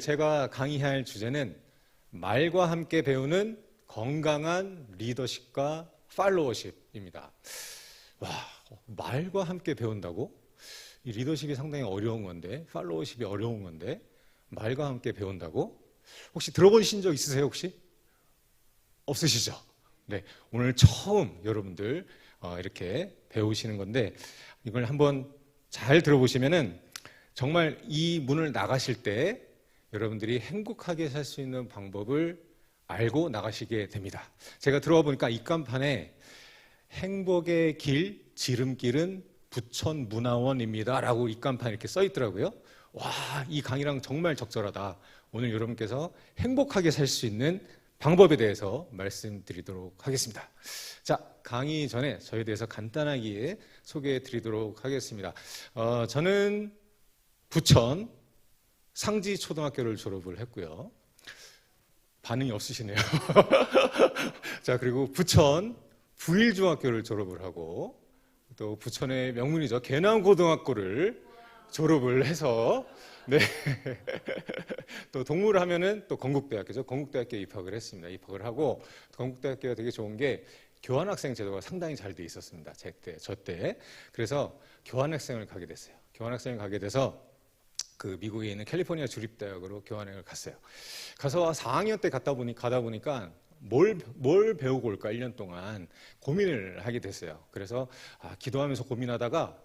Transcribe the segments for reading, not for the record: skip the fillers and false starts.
제가 강의할 주제는 말과 함께 배우는 건강한 리더십과 팔로워십입니다. 와, 말과 함께 배운다고? 이 리더십이 상당히 어려운 건데, 팔로워십이 어려운 건데, 말과 함께 배운다고? 혹시 들어보신 적 있으세요, 혹시? 없으시죠? 네, 오늘 처음 여러분들 이렇게 배우시는 건데, 이걸 한번 잘 들어보시면은 정말 이 문을 나가실 때 여러분들이 행복하게 살 수 있는 방법을 알고 나가시게 됩니다. 제가 들어와 보니까 입간판에 행복의 길, 지름길은 부천문화원입니다 라고 입간판에 이렇게 써 있더라고요. 와, 이 강의랑 정말 적절하다. 오늘 여러분께서 행복하게 살 수 있는 방법에 대해서 말씀드리도록 하겠습니다. 자, 강의 전에 저에 대해서 간단하게 소개해 드리도록 하겠습니다. 저는 부천 상지초등학교를 졸업을 했고요. 반응이 없으시네요. 자, 그리고 부천 부일중학교를 졸업을 하고 또 부천의 명문이죠. 계남고등학교를 졸업을 해서 네. 또 동물을 하면은 또 건국대학교죠. 건국대학교에 입학을 했습니다. 입학을 하고 건국대학교가 되게 좋은 게 교환학생 제도가 상당히 잘 돼 있었습니다. 저 때. 그래서 교환학생을 가게 됐어요. 교환학생을 가게 돼서 그 미국에 있는 캘리포니아 주립대학으로 교환학을 갔어요. 가서 4학년 때 가다 보니까 뭘 배우고 올까 1년 동안 고민을 하게 됐어요. 그래서 기도하면서 고민하다가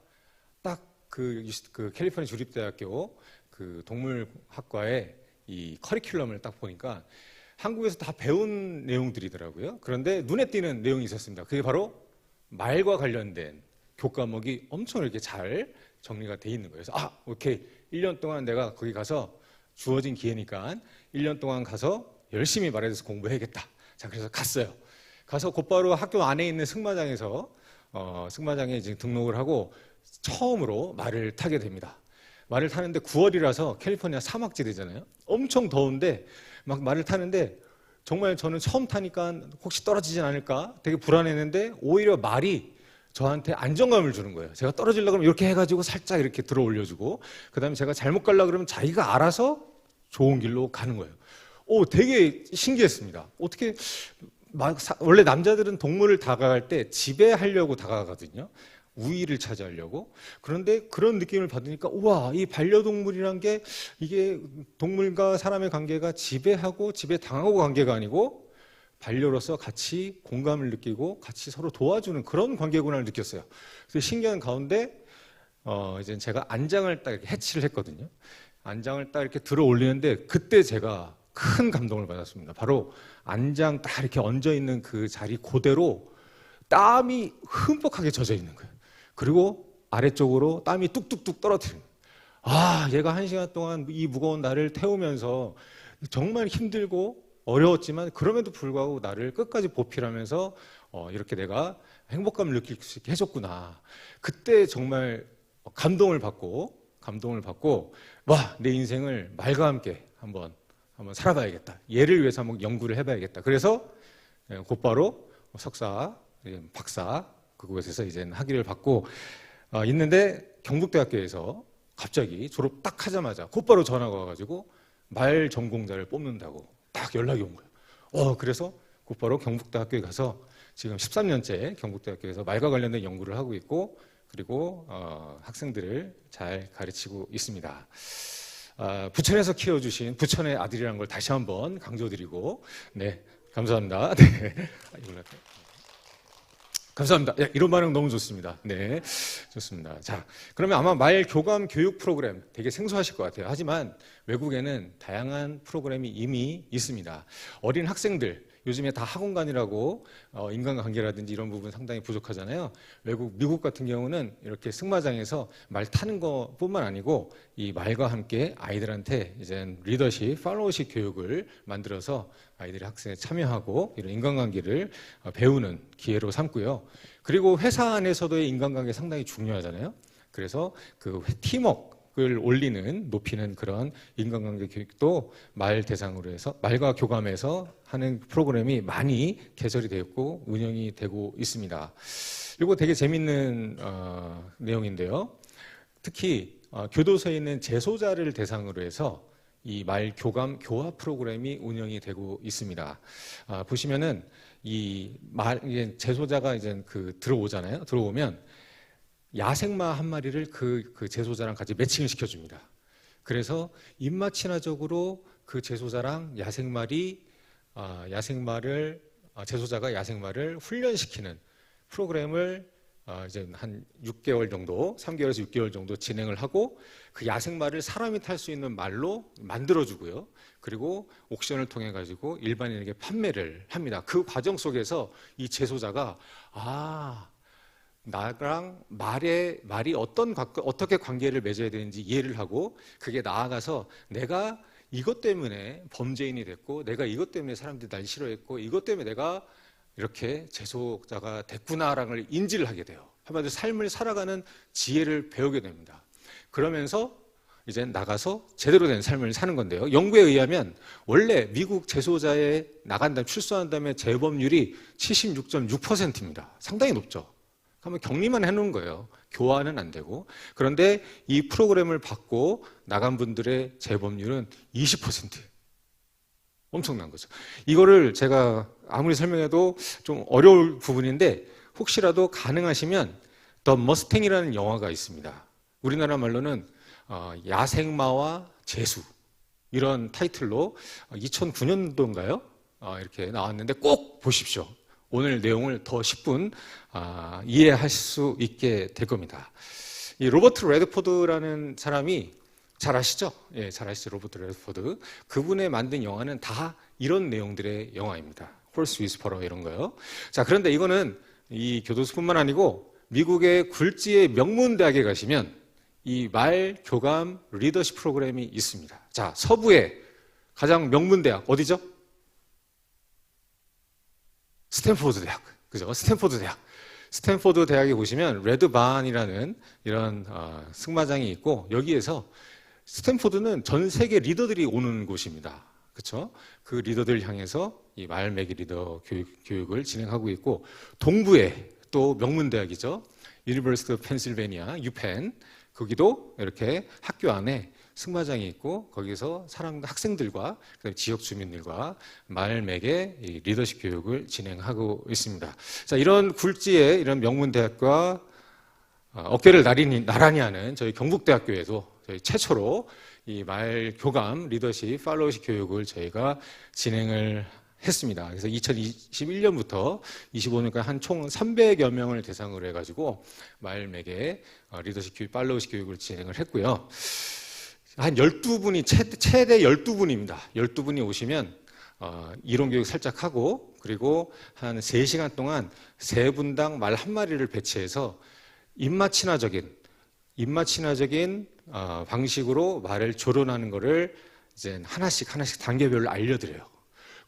딱 그 캘리포니아 주립대학교 그 동물학과의 이 커리큘럼을 딱 보니까 한국에서 다 배운 내용들이더라고요. 그런데 눈에 띄는 내용이 있었습니다. 그게 바로 말과 관련된 교과목이 엄청 이렇게 잘 정리가 돼 있는 거예요. 그래서 오케이. 1년 동안 내가 거기 가서 주어진 기회니까 1년 동안 가서 열심히 말에 대해서 공부해야겠다. 자, 그래서 갔어요. 가서 곧바로 학교 안에 있는 승마장에서 승마장에 이제 등록을 하고 처음으로 말을 타게 됩니다. 말을 타는데 9월이라서 캘리포니아 사막지대잖아요. 엄청 더운데 막 말을 타는데 정말 저는 처음 타니까 혹시 떨어지진 않을까 되게 불안했는데 오히려 말이 저한테 안정감을 주는 거예요. 제가 떨어지려고 그러면 이렇게 해가지고 살짝 이렇게 들어 올려주고 그 다음에 제가 잘못 가려고 그러면 자기가 알아서 좋은 길로 가는 거예요. 되게 신기했습니다. 어떻게 원래 남자들은 동물을 다가갈 때 지배하려고 다가가거든요. 우위를 차지하려고. 그런데 그런 느낌을 받으니까 우와, 이 반려동물이란 게 이게 동물과 사람의 관계가 지배하고 지배당하고 관계가 아니고 반려로서 같이 공감을 느끼고 같이 서로 도와주는 그런 관계구나를 느꼈어요. 그래서 신기한 가운데 이제 제가 안장을 딱 이렇게 해치를 했거든요. 안장을 딱 이렇게 들어 올리는데 그때 제가 큰 감동을 받았습니다. 바로 안장 딱 이렇게 얹어 있는 그 자리 그대로 땀이 흠뻑하게 젖어 있는 거예요. 그리고 아래쪽으로 땀이 뚝뚝뚝 떨어뜨리는 거예요. 얘가 1시간 동안 이 무거운 나를 태우면서 정말 힘들고 어려웠지만 그럼에도 불구하고 나를 끝까지 보필하면서 이렇게 내가 행복감을 느낄 수 있게 해줬구나. 그때 정말 감동을 받고 와, 내 인생을 말과 함께 한번 살아봐야겠다. 얘를 위해서 한번 연구를 해봐야겠다. 그래서 곧바로 석사, 박사 그곳에서 이제 학위를 받고 있는데 경북대학교에서 갑자기 졸업 딱 하자마자 곧바로 전화가 와가지고 말 전공자를 뽑는다고 딱 연락이 온 거예요. 그래서 곧바로 경북대학교에 가서 지금 13년째 경북대학교에서 말과 관련된 연구를 하고 있고 그리고 학생들을 잘 가르치고 있습니다. 부천에서 키워주신 부천의 아들이라는 걸 다시 한번 강조드리고 네, 감사합니다. 네. 감사합니다. 이런 반응 너무 좋습니다. 네, 좋습니다. 자, 그러면 아마 말 교감 교육 프로그램 되게 생소하실 것 같아요. 하지만 외국에는 다양한 프로그램이 이미 있습니다. 어린 학생들, 요즘에 다 학원간이라고 인간관계라든지 이런 부분 상당히 부족하잖아요. 미국 같은 경우는 이렇게 승마장에서 말 타는 것뿐만 아니고 이 말과 함께 아이들한테 이제 리더십, 팔로워십 교육을 만들어서 아이들이 학생에 참여하고 이런 인간관계를 배우는 기회로 삼고요. 그리고 회사 안에서도의 인간관계 상당히 중요하잖아요. 그래서 그 팀워크를 높이는 그런 인간관계 교육도 말 대상으로 해서 말과 교감해서 하는 프로그램이 많이 개설이 되었고 운영이 되고 있습니다. 이거 되게 재밌는 내용인데요. 특히 교도소에 있는 재소자를 대상으로 해서 이 말 교감 교화 프로그램이 운영이 되고 있습니다. 보시면은 이게 재소자가 이제 들어오잖아요. 들어오면 야생마 한 마리를 그 재소자랑 같이 매칭을 시켜줍니다. 그래서 입맛 친화적으로 그 재소자랑 재소자가 야생마를 훈련시키는 프로그램을 이제 한 6개월 정도, 3개월에서 6개월 정도 진행을 하고 그 야생마를 사람이 탈 수 있는 말로 만들어주고요. 그리고 옥션을 통해 가지고 일반인에게 판매를 합니다. 그 과정 속에서 이 재소자가 나랑 말이 어떻게 관계를 맺어야 되는지 이해를 하고 그게 나아가서 내가 이것 때문에 범죄인이 됐고 내가 이것 때문에 사람들이 날 싫어했고 이것 때문에 내가 이렇게 재소자가 됐구나라는 걸 인지를 하게 돼요. 한마디로 삶을 살아가는 지혜를 배우게 됩니다. 그러면서 이제 나가서 제대로 된 삶을 사는 건데요. 연구에 의하면 원래 미국 재소자에 출소한 다음에 재범률이 76.6%입니다. 상당히 높죠. 한번 격리만 해놓은 거예요. 교화는 안 되고. 그런데 이 프로그램을 받고 나간 분들의 재범률은 20%. 엄청난 거죠. 이거를 제가 아무리 설명해도 좀 어려울 부분인데 혹시라도 가능하시면 더 머스탱이라는 영화가 있습니다. 우리나라 말로는 야생마와 재수 이런 타이틀로 2009년도인가요? 이렇게 나왔는데 꼭 보십시오. 오늘 내용을 더 10분 이해할 수 있게 될 겁니다. 이 로버트 레드포드라는 사람이 잘 아시죠? 예, 잘 아시죠? 로버트 레드포드. 그분의 만든 영화는 다 이런 내용들의 영화입니다. 홀스 위스퍼러 이런 거요. 자, 그런데 이거는 이 교도소뿐만 아니고 미국의 굴지의 명문 대학에 가시면 이 말 교감 리더십 프로그램이 있습니다. 자, 서부의 가장 명문 대학 어디죠? 스탠포드 대학. 그죠? 스탠포드 대학. 스탠포드 대학에 보시면 레드반이라는 이런 승마장이 있고 여기에서 스탠포드는 전 세계 리더들이 오는 곳입니다. 그렇죠? 그 리더들 향해서 이 말매기 리더 교육을 진행하고 있고 동부에 또 명문 대학이죠. 유니버시티 오브 펜실베니아, 유펜. 거기도 이렇게 학교 안에 승마장이 있고 거기서 학생들과 지역 주민들과 말맥의 리더십 교육을 진행하고 있습니다. 자, 이런 굴지의 이런 명문 대학과 어깨를 나란히 하는 저희 경북대학교에도 저희 최초로 이 말 교감 리더십 팔로우십 교육을 저희가 진행을 했습니다. 그래서 2021년부터 25년까지 한 총 300여 명을 대상으로 해가지고 말맥의 리더십 교육, 팔로우십 교육을 진행을 했고요. 한 12분이, 최대 12분입니다. 12분이 오시면, 이론 교육 살짝 하고, 그리고 한 3시간 동안 3분당 말 한 마리를 배치해서 입맛 친화적인 방식으로 말을 조련하는 거를 이제 하나씩 단계별로 알려드려요.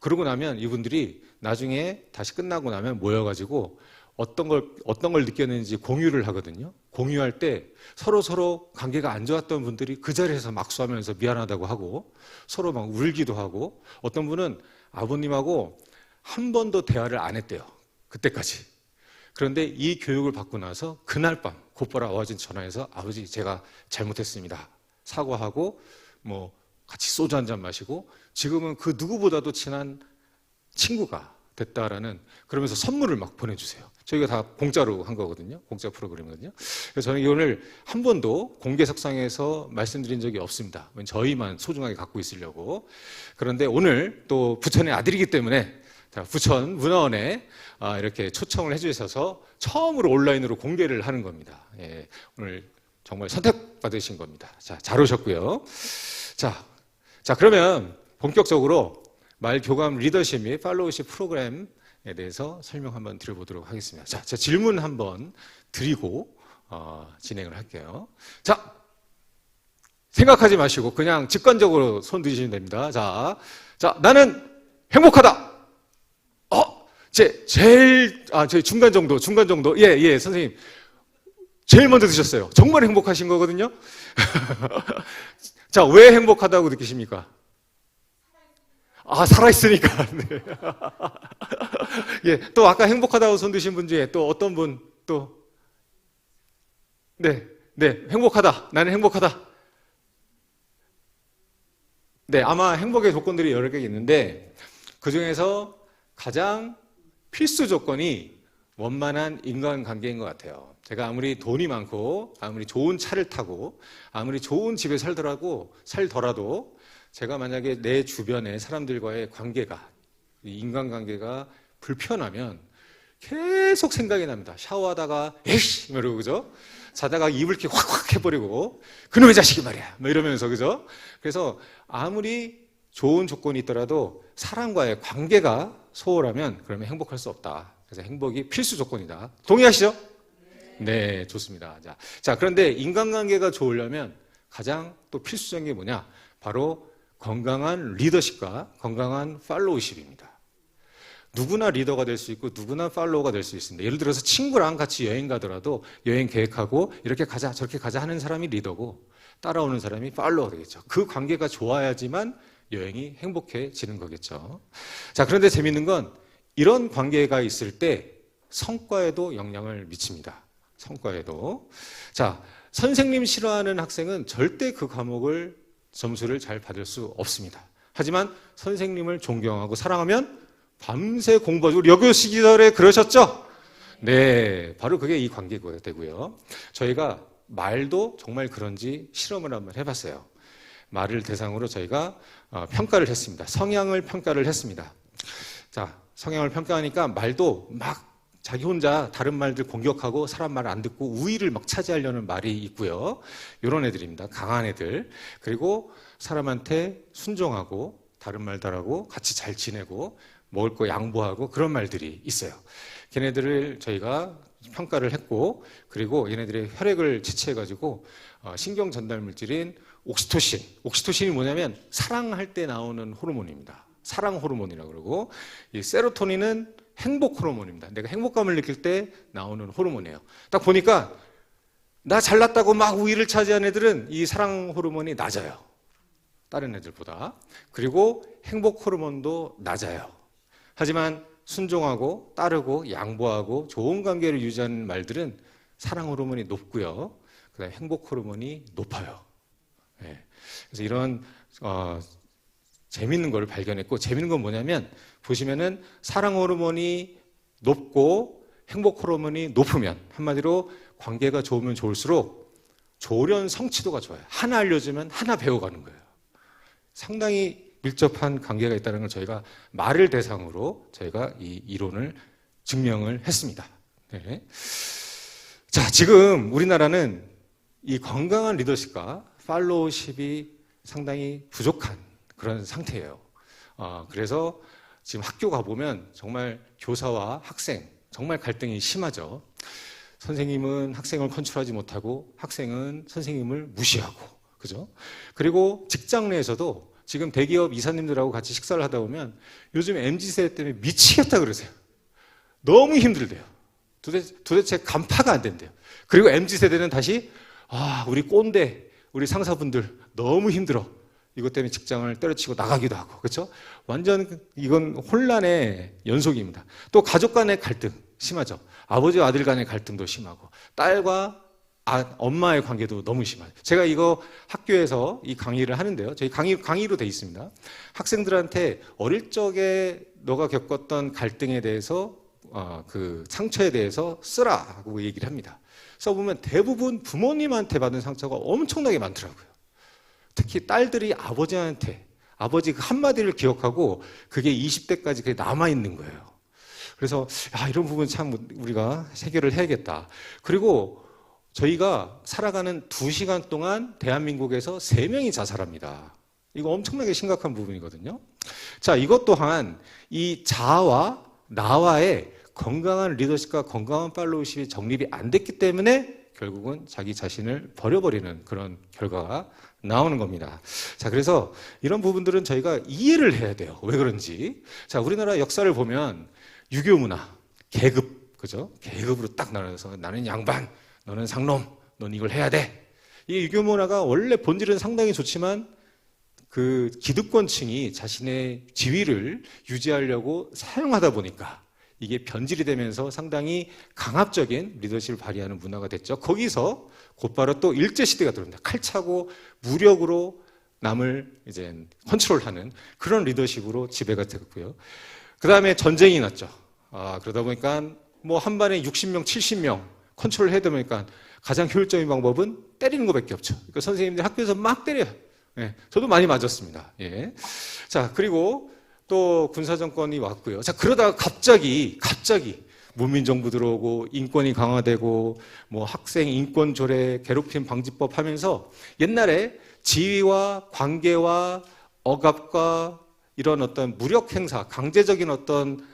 그러고 나면 이분들이 나중에 다시 끝나고 나면 모여가지고 어떤 걸 느꼈는지 공유를 하거든요. 공유할 때 서로 관계가 안 좋았던 분들이 그 자리에서 막수하면서 미안하다고 하고 서로 막 울기도 하고 어떤 분은 아버님하고 한 번도 대화를 안 했대요. 그때까지. 그런데 이 교육을 받고 나서 그날 밤 곧바로 아버지한테 전화해서 아버지 제가 잘못했습니다. 사과하고 뭐 같이 소주 한잔 마시고 지금은 그 누구보다도 친한 친구가 됐다라는 그러면서 선물을 막 보내주세요. 저희가 다 공짜로 한 거거든요. 공짜 프로그램이거든요. 그래서 저는 이거를 한 번도 공개석상에서 말씀드린 적이 없습니다. 저희만 소중하게 갖고 있으려고. 그런데 오늘 또 부천의 아들이기 때문에 부천 문화원에 이렇게 초청을 해주셔서 처음으로 온라인으로 공개를 하는 겁니다. 예, 오늘 정말 선택받으신 겁니다. 자, 잘 오셨고요. 자, 그러면 본격적으로 말 교감 리더십 및 팔로우십 프로그램에 대해서 설명 한번 드려보도록 하겠습니다. 자, 제가 질문 한번 드리고 진행을 할게요. 자, 생각하지 마시고 그냥 직관적으로 손 드시면 됩니다. 자, 나는 행복하다. 제일 중간 정도. 예, 선생님. 제일 먼저 드셨어요. 정말 행복하신 거거든요. 자, 왜 행복하다고 느끼십니까? 살아있으니까. 네. 예, 또 아까 행복하다고 손 드신 분 중에 또 어떤 분 또? 네, 행복하다. 나는 행복하다. 네, 아마 행복의 조건들이 여러 개 있는데 그 중에서 가장 필수 조건이 원만한 인간관계인 것 같아요. 제가 아무리 돈이 많고 아무리 좋은 차를 타고 아무리 좋은 집에 살더라도 제가 만약에 내 주변의 사람들과의 관계가, 인간관계가 불편하면 계속 생각이 납니다. 샤워하다가 에이씨 이러고, 그죠? 자다가 이불 이렇게 확확 해버리고 그놈의 자식이 말이야 뭐 이러면서, 그죠? 그래서 아무리 좋은 조건이 있더라도 사람과의 관계가 소홀하면 그러면 행복할 수 없다. 그래서 행복이 필수 조건이다. 동의하시죠? 네, 좋습니다. 자, 그런데 인간관계가 좋으려면 가장 또 필수적인 게 뭐냐? 바로 건강한 리더십과 건강한 팔로우십입니다. 누구나 리더가 될 수 있고 누구나 팔로워가 될 수 있습니다. 예를 들어서 친구랑 같이 여행 가더라도 여행 계획하고 이렇게 가자 저렇게 가자 하는 사람이 리더고 따라오는 사람이 팔로워가 되겠죠. 그 관계가 좋아야지만 여행이 행복해지는 거겠죠. 자, 그런데 재밌는 건 이런 관계가 있을 때 성과에도 영향을 미칩니다. 성과에도. 자, 선생님 싫어하는 학생은 절대 그 과목을 점수를 잘 받을 수 없습니다. 하지만 선생님을 존경하고 사랑하면 밤새 공부하고, 우리 여교 시절에 그러셨죠? 네, 바로 그게 이 관계가 되고요. 저희가 말도 정말 그런지 실험을 한번 해봤어요. 말을 대상으로 저희가 평가를 했습니다. 성향을 평가를 했습니다. 자, 성향을 평가하니까 말도 막 자기 혼자 다른 말들 공격하고 사람 말 안 듣고 우위를 막 차지하려는 말이 있고요. 이런 애들입니다. 강한 애들. 그리고 사람한테 순종하고 다른 말 잘하고 같이 잘 지내고 먹을 거 양보하고 그런 말들이 있어요. 걔네들을 저희가 평가를 했고, 그리고 얘네들의 혈액을 채취해가지고 신경 전달 물질인 옥시토신. 옥시토신이 뭐냐면 사랑할 때 나오는 호르몬입니다. 사랑 호르몬이라고 그러고, 이 세로토닌은 행복 호르몬입니다. 내가 행복감을 느낄 때 나오는 호르몬이에요. 딱 보니까 나 잘났다고 막 우위를 차지한 애들은 이 사랑 호르몬이 낮아요. 다른 애들보다. 그리고 행복 호르몬도 낮아요. 하지만 순종하고 따르고 양보하고 좋은 관계를 유지하는 말들은 사랑 호르몬이 높고요. 그다음에 행복 호르몬이 높아요. 네. 그래서 이런 재밌는 걸 발견했고, 재밌는 건 뭐냐면 보시면은 사랑 호르몬이 높고 행복 호르몬이 높으면, 한마디로 관계가 좋으면 좋을수록 조련 성취도가 좋아요. 하나 알려주면 하나 배워가는 거예요. 상당히 밀접한 관계가 있다는 걸 저희가 말을 대상으로 저희가 이 이론을 증명을 했습니다. 네. 자, 지금 우리나라는 이 건강한 리더십과 팔로우십이 상당히 부족한 그런 상태예요. 그래서 지금 학교 가보면 정말 교사와 학생 정말 갈등이 심하죠. 선생님은 학생을 컨트롤하지 못하고 학생은 선생님을 무시하고, 그죠? 그리고 직장 내에서도 지금 대기업 이사님들하고 같이 식사를 하다 보면 요즘 MZ세대 때문에 미치겠다 그러세요. 너무 힘들대요. 도대체 간파가 안 된대요. 그리고 MZ세대는 다시 우리 꼰대, 우리 상사분들 너무 힘들어. 이것 때문에 직장을 때려치고 나가기도 하고, 그렇죠? 완전 이건 혼란의 연속입니다. 또 가족 간의 갈등 심하죠. 아버지와 아들 간의 갈등도 심하고, 딸과 엄마의 관계도 너무 심하죠. 제가 이거 학교에서 이 강의를 하는데요. 저희 강의로 돼 있습니다. 학생들한테 어릴 적에 너가 겪었던 갈등에 대해서 그 상처에 대해서 쓰라고 얘기를 합니다. 써보면 대부분 부모님한테 받은 상처가 엄청나게 많더라고요. 특히 딸들이 아버지한테, 아버지 그 한마디를 기억하고 그게 20대까지 그게 남아있는 거예요. 그래서 이런 부분 참 우리가 해결을 해야겠다. 그리고 저희가 살아가는 2시간 동안 대한민국에서 3명이 자살합니다. 이거 엄청나게 심각한 부분이거든요. 자, 이것 또한 이 자아와 나와의 건강한 리더십과 건강한 팔로우십이 정립이 안 됐기 때문에 결국은 자기 자신을 버려버리는 그런 결과가 나오는 겁니다. 자, 그래서 이런 부분들은 저희가 이해를 해야 돼요. 왜 그런지. 자, 우리나라 역사를 보면 유교 문화, 계급, 그죠? 계급으로 딱 나눠서 나는 양반, 너는 상놈, 넌 이걸 해야 돼. 이 유교 문화가 원래 본질은 상당히 좋지만 그 기득권층이 자신의 지위를 유지하려고 사용하다 보니까 이게 변질이 되면서 상당히 강압적인 리더십을 발휘하는 문화가 됐죠. 거기서 곧바로 또 일제시대가 들어옵니다. 칼차고 무력으로 남을 이제 컨트롤하는 그런 리더십으로 지배가 됐고요. 그 다음에 전쟁이 났죠. 그러다 보니까 뭐 한 반에 60명, 70명 컨트롤 해야 되니까 가장 효율적인 방법은 때리는 것밖에 없죠. 그러니까 선생님들이 학교에서 막 때려요. 예, 저도 많이 맞았습니다. 예. 자, 그리고 또 군사정권이 왔고요. 자, 그러다가 갑자기 문민정부 들어오고 인권이 강화되고 뭐 학생 인권 조례, 괴롭힘 방지법 하면서 옛날에 지위와 관계와 억압과 이런 어떤 무력 행사,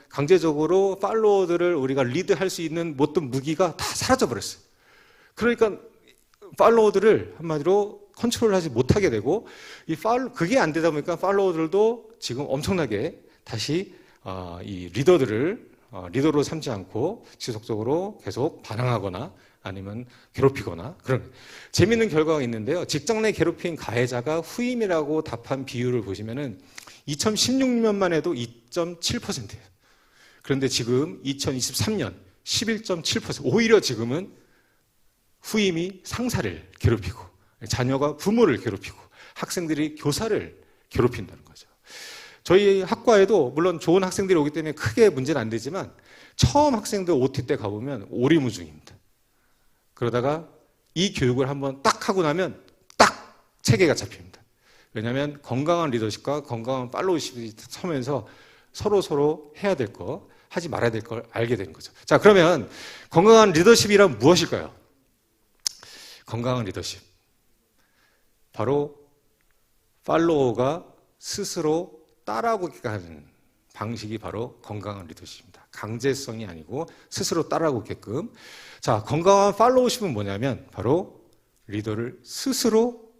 강제적으로 팔로워들을 우리가 리드할 수 있는 모든 무기가 다 사라져 버렸어요. 그러니까 팔로워들을 한마디로 컨트롤하지 못하게 되고 그게 안 되다 보니까 팔로워들도 지금 엄청나게 다시 이 리더로 삼지 않고 지속적으로 계속 반항하거나 아니면 괴롭히거나 그런 재미있는 결과가 있는데요. 직장 내 괴롭힌 가해자가 후임이라고 답한 비율을 보시면은 2016년만 해도 2.7%예요. 그런데 지금 2023년 11.7%. 오히려 지금은 후임이 상사를 괴롭히고 자녀가 부모를 괴롭히고 학생들이 교사를 괴롭힌다는 거죠. 저희 학과에도 물론 좋은 학생들이 오기 때문에 크게 문제는 안 되지만 처음 학생들 OT 때 가보면 오리무중입니다. 그러다가 이 교육을 한번 딱 하고 나면 딱 체계가 잡힙니다. 왜냐하면 건강한 리더십과 건강한 팔로우십이 서면서 서로 해야 될 거, 하지 말아야 될 걸 알게 되는 거죠. 자, 그러면 건강한 리더십이란 무엇일까요? 건강한 리더십. 바로 팔로워가 스스로 따라오게 하는 방식이 바로 건강한 리더십입니다. 강제성이 아니고 스스로 따라오게끔. 자, 건강한 팔로우십은 뭐냐면 바로 리더를 스스로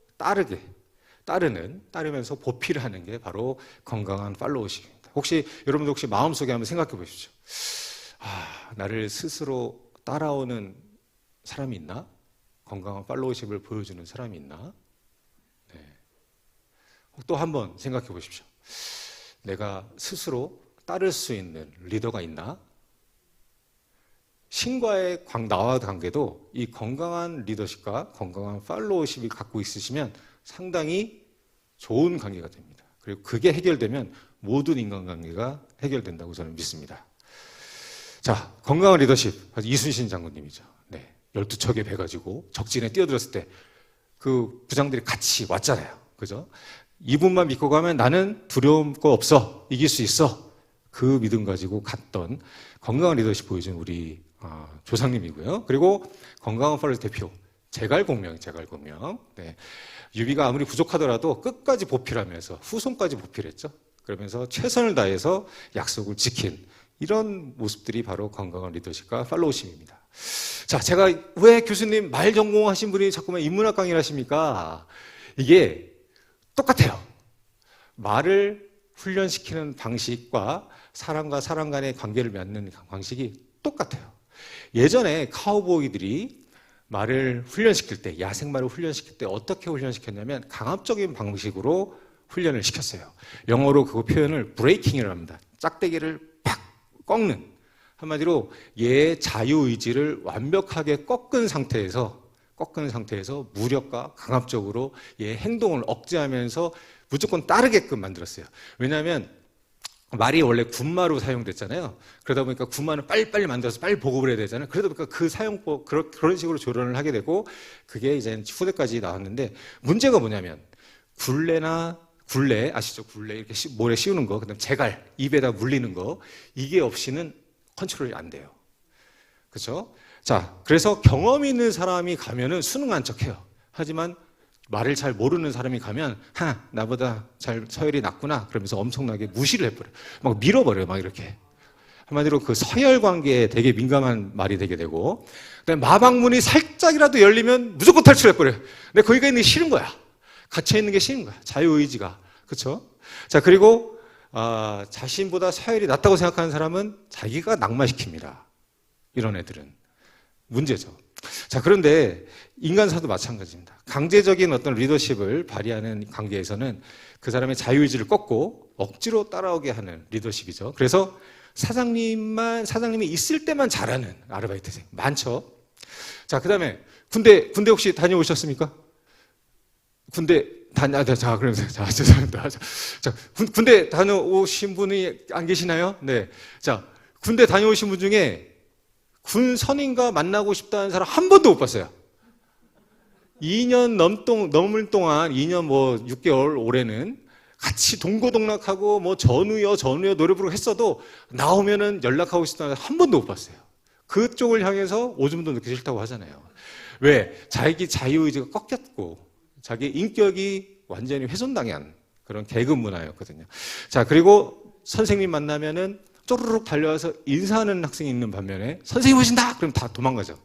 따르면서 보필을 하는 게 바로 건강한 팔로우십입니다. 여러분들 혹시 마음속에 한번 생각해 보십시오. 나를 스스로 따라오는 사람이 있나? 건강한 팔로우십을 보여주는 사람이 있나? 네. 또 한번 생각해 보십시오. 내가 스스로 따를 수 있는 리더가 있나? 신과의 나와 관계도 이 건강한 리더십과 건강한 팔로우십이 갖고 있으시면 상당히 좋은 관계가 됩니다. 그리고 그게 해결되면 모든 인간관계가 해결된다고 저는 믿습니다. 자, 건강한 리더십, 이순신 장군님이죠. 네, 12척의 배 가지고 적진에 뛰어들었을 때 그 부장들이 같이 왔잖아요. 그죠? 이분만 믿고 가면 나는 두려움 거 없어. 이길 수 있어. 그 믿음 가지고 갔던 건강한 리더십 보여준 우리 조상님이고요. 그리고 건강한 팔로우 대표, 제갈공명. 네. 유비가 아무리 부족하더라도 끝까지 보필하면서 후손까지 보필했죠. 그러면서 최선을 다해서 약속을 지킨 이런 모습들이 바로 건강한 리더십과 팔로우십입니다. 자, 제가 왜 교수님 말 전공하신 분이 자꾸만 인문학 강의를 하십니까? 이게 똑같아요. 말을 훈련시키는 방식과 사람과 사람 간의 관계를 맺는 방식이 똑같아요. 예전에 카우보이들이 말을 훈련시킬 때, 야생말을 훈련시킬 때 어떻게 훈련시켰냐면 강압적인 방식으로 훈련을 시켰어요. 영어로 그 표현을 브레이킹이라고 합니다. 짝대기를 팍 꺾는. 한마디로 얘의 자유의지를 완벽하게 꺾은 상태에서 무력과 강압적으로 얘의 행동을 억제하면서 무조건 따르게끔 만들었어요. 왜냐하면 말이 원래 군마로 사용됐잖아요. 그러다 보니까 군마는 빨리빨리 만들어서 빨리 보급을 해야 되잖아요. 그러다 보니까 그 사용법, 그런 식으로 조련을 하게 되고 그게 이제 후대까지 나왔는데 문제가 뭐냐면 굴레 아시죠? 굴레 이렇게 모래 씌우는 거, 그다음 제갈 입에다 물리는 거 이게 없이는 컨트롤이 안 돼요. 그렇죠? 자, 그래서 경험 있는 사람이 가면은 수능한 척해요. 하지만 말을 잘 모르는 사람이 가면 나보다 잘 서열이 낮구나 그러면서 엄청나게 무시를 해버려요. 막 밀어버려요. 막 이렇게. 한마디로 그 서열 관계에 되게 민감한 말이 되게 되고 그다음에 마방문이 살짝이라도 열리면 무조건 탈출해버려요. 근데 거기가 있는 게 싫은 거야. 갇혀있는 게 싫은 거야. 자유의지가. 그렇죠? 자, 그리고 자신보다 서열이 낮다고 생각하는 사람은 자기가 낙마시킵니다. 이런 애들은. 문제죠. 자, 그런데 인간사도 마찬가지입니다. 강제적인 어떤 리더십을 발휘하는 관계에서는 그 사람의 자유의지를 꺾고 억지로 따라오게 하는 리더십이죠. 그래서 사장님이 있을 때만 잘하는 아르바이트생 많죠. 자, 그 다음에 군대 혹시 다녀오셨습니까? 군대 자, 그러면서, 자, 죄송합니다. 자, 군대 다녀오신 분이 안 계시나요? 네. 자, 군대 다녀오신 분 중에 군 선임과 만나고 싶다는 사람 한 번도 못 봤어요. 2년 넘을 동안, 2년 뭐 6개월 올해는 같이 동고동락하고 뭐 전우여 노래 부르고 했어도 나오면은 연락하고 싶다는 사람 한 번도 못 봤어요. 그쪽을 향해서 오줌도 넣기 싫다고 하잖아요. 왜? 자기 자유의지가 꺾였고 자기 인격이 완전히 훼손당한 그런 계급 문화였거든요. 자, 그리고 선생님 만나면은 쪼르륵 달려와서 인사하는 학생이 있는 반면에 선생님 오신다! 그럼 다 도망가죠.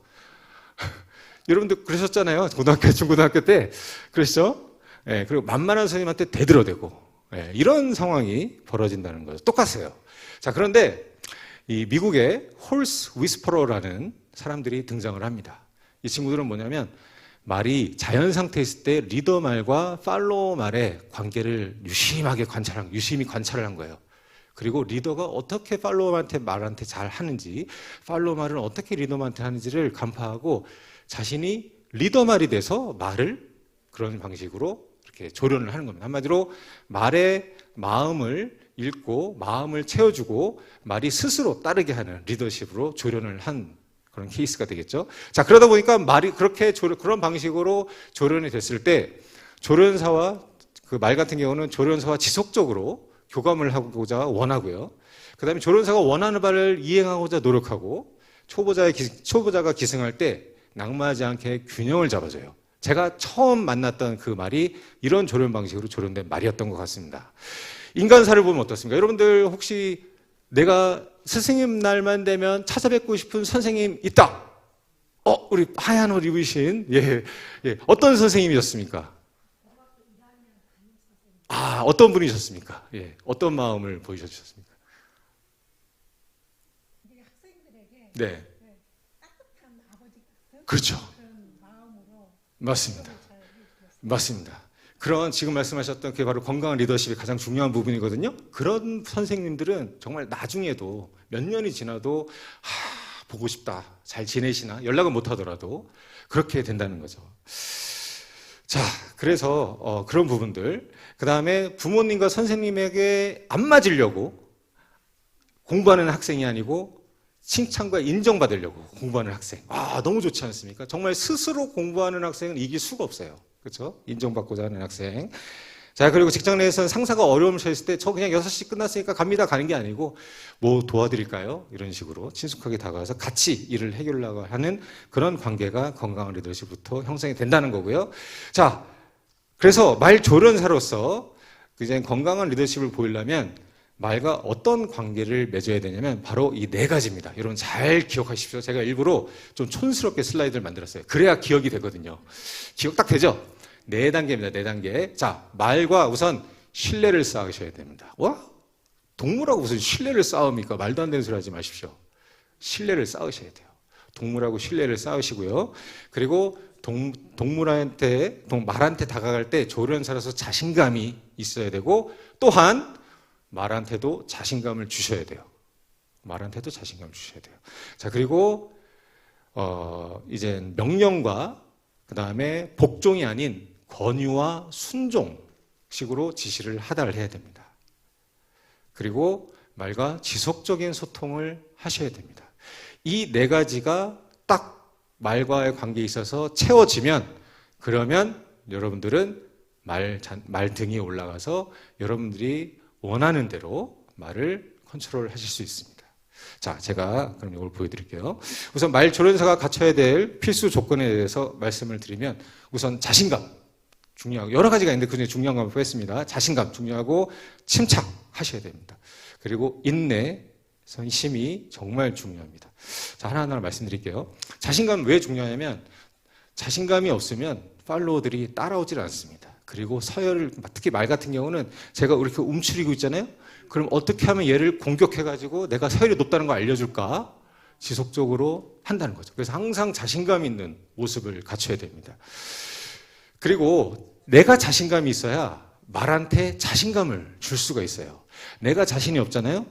여러분들 그러셨잖아요. 고등학교, 중고등학교 때. 그러시죠? 예, 그리고 만만한 선생님한테 대들어대고. 예, 이런 상황이 벌어진다는 거죠. 똑같아요. 자, 그런데 이 미국의 홀스 위스퍼러라는 사람들이 등장을 합니다. 이 친구들은 뭐냐면 말이 자연 상태에 있을 때 리더 말과 팔로워 말의 관계를 유심히 관찰을 한 거예요. 그리고 리더가 어떻게 팔로워한테 말한테 잘 하는지, 팔로워 말은 어떻게 리더한테 하는지를 간파하고 자신이 리더 말이 돼서 말을 그런 방식으로 이렇게 조련을 하는 겁니다. 한마디로 말의 마음을 읽고 마음을 채워주고 말이 스스로 따르게 하는 리더십으로 조련을 한 그런 케이스가 되겠죠. 자, 그러다 보니까 말이 그렇게 그런 방식으로 조련이 됐을 때 조련사와 그 말 같은 경우는 조련사와 지속적으로 교감을 하고자 원하고요. 그 다음에 조련사가 원하는 바를 이행하고자 노력하고 초보자가 기승할 때 낙마하지 않게 균형을 잡아줘요. 제가 처음 만났던 그 말이 이런 조련 방식으로 조련된 말이었던 것 같습니다. 인간사를 보면 어떻습니까? 여러분들 혹시 내가 스승님 날만 되면 찾아뵙고 싶은 선생님 있다. 우리 하얀 옷 입으신 어떤 선생님이셨습니까? 어떤 분이셨습니까? 어떤 마음을 보이셨습니까? 학생들에게 네, 따뜻한 아버지 같은 그렇죠. 그런 마음으로 맞습니다. 잘 해주셨어요. 맞습니다. 그런 지금 말씀하셨던 그게 바로 건강한 리더십의 가장 중요한 부분이거든요. 그런 선생님들은 정말 나중에도 몇 년이 지나도 보고 싶다, 잘 지내시나 연락은 못 하더라도 그렇게 된다는 거죠. 자, 그래서 그런 부분들, 그 다음에 부모님과 선생님에게 안 맞으려고 공부하는 학생이 아니고 칭찬과 인정받으려고 공부하는 학생. 너무 좋지 않습니까? 정말 스스로 공부하는 학생은 이길 수가 없어요. 그렇죠? 인정받고자 하는 학생. 자, 그리고 직장 내에서는 상사가 어려움을 처했을 때 저 그냥 6시 끝났으니까 갑니다 가는 게 아니고 뭐 도와드릴까요? 이런 식으로 친숙하게 다가와서 같이 일을 해결하려고 하는 그런 관계가 건강한 리더십부터 형성이 된다는 거고요. 자, 그래서 말 조련사로서 이제 건강한 리더십을 보이려면 말과 어떤 관계를 맺어야 되냐면 바로 이 4가지입니다. 여러분 잘 기억하십시오. 제가 일부러 좀 촌스럽게 슬라이드를 만들었어요. 그래야 기억이 되거든요. 기억 딱 되죠? 4단계입니다. 4단계. 자, 말과 우선 신뢰를 쌓으셔야 됩니다. 동물하고 무슨 신뢰를 쌓습니까? 말도 안 되는 소리 하지 마십시오. 신뢰를 쌓으셔야 돼요. 동물하고 신뢰를 쌓으시고요. 그리고 말한테 다가갈 때 조련사로서 자신감이 있어야 되고 또한 말한테도 자신감을 주셔야 돼요. 말한테도 자신감을 주셔야 돼요. 자, 그리고 이제 명령과 그 다음에 복종이 아닌 권유와 순종식으로 지시를 하달해야 됩니다. 그리고 말과 지속적인 소통을 하셔야 됩니다. 이 4가지가 딱 말과의 관계에 있어서 채워지면 그러면 여러분들은 말 등이 올라가서 여러분들이 원하는 대로 말을 컨트롤 하실 수 있습니다. 자, 제가 그럼 이걸 보여드릴게요. 우선 말 조련사가 갖춰야 될 필수 조건에 대해서 말씀을 드리면 우선 자신감 중요하고 여러 가지가 있는데 그중에 중요한 걸 뽑았습니다. 자신감 중요하고 침착하셔야 됩니다. 그리고 인내, 선심이 정말 중요합니다. 자, 하나하나 말씀드릴게요. 자신감 왜 중요하냐면 자신감이 없으면 팔로워들이 따라오질 않습니다. 그리고 서열을 특히 말 같은 경우는 제가 이렇게 움츠리고 있잖아요. 그럼 어떻게 하면 얘를 공격해가지고 내가 서열이 높다는 걸 알려줄까? 지속적으로 한다는 거죠. 그래서 항상 자신감 있는 모습을 갖춰야 됩니다. 그리고 내가 자신감이 있어야 말한테 자신감을 줄 수가 있어요. 내가 자신이 없잖아요.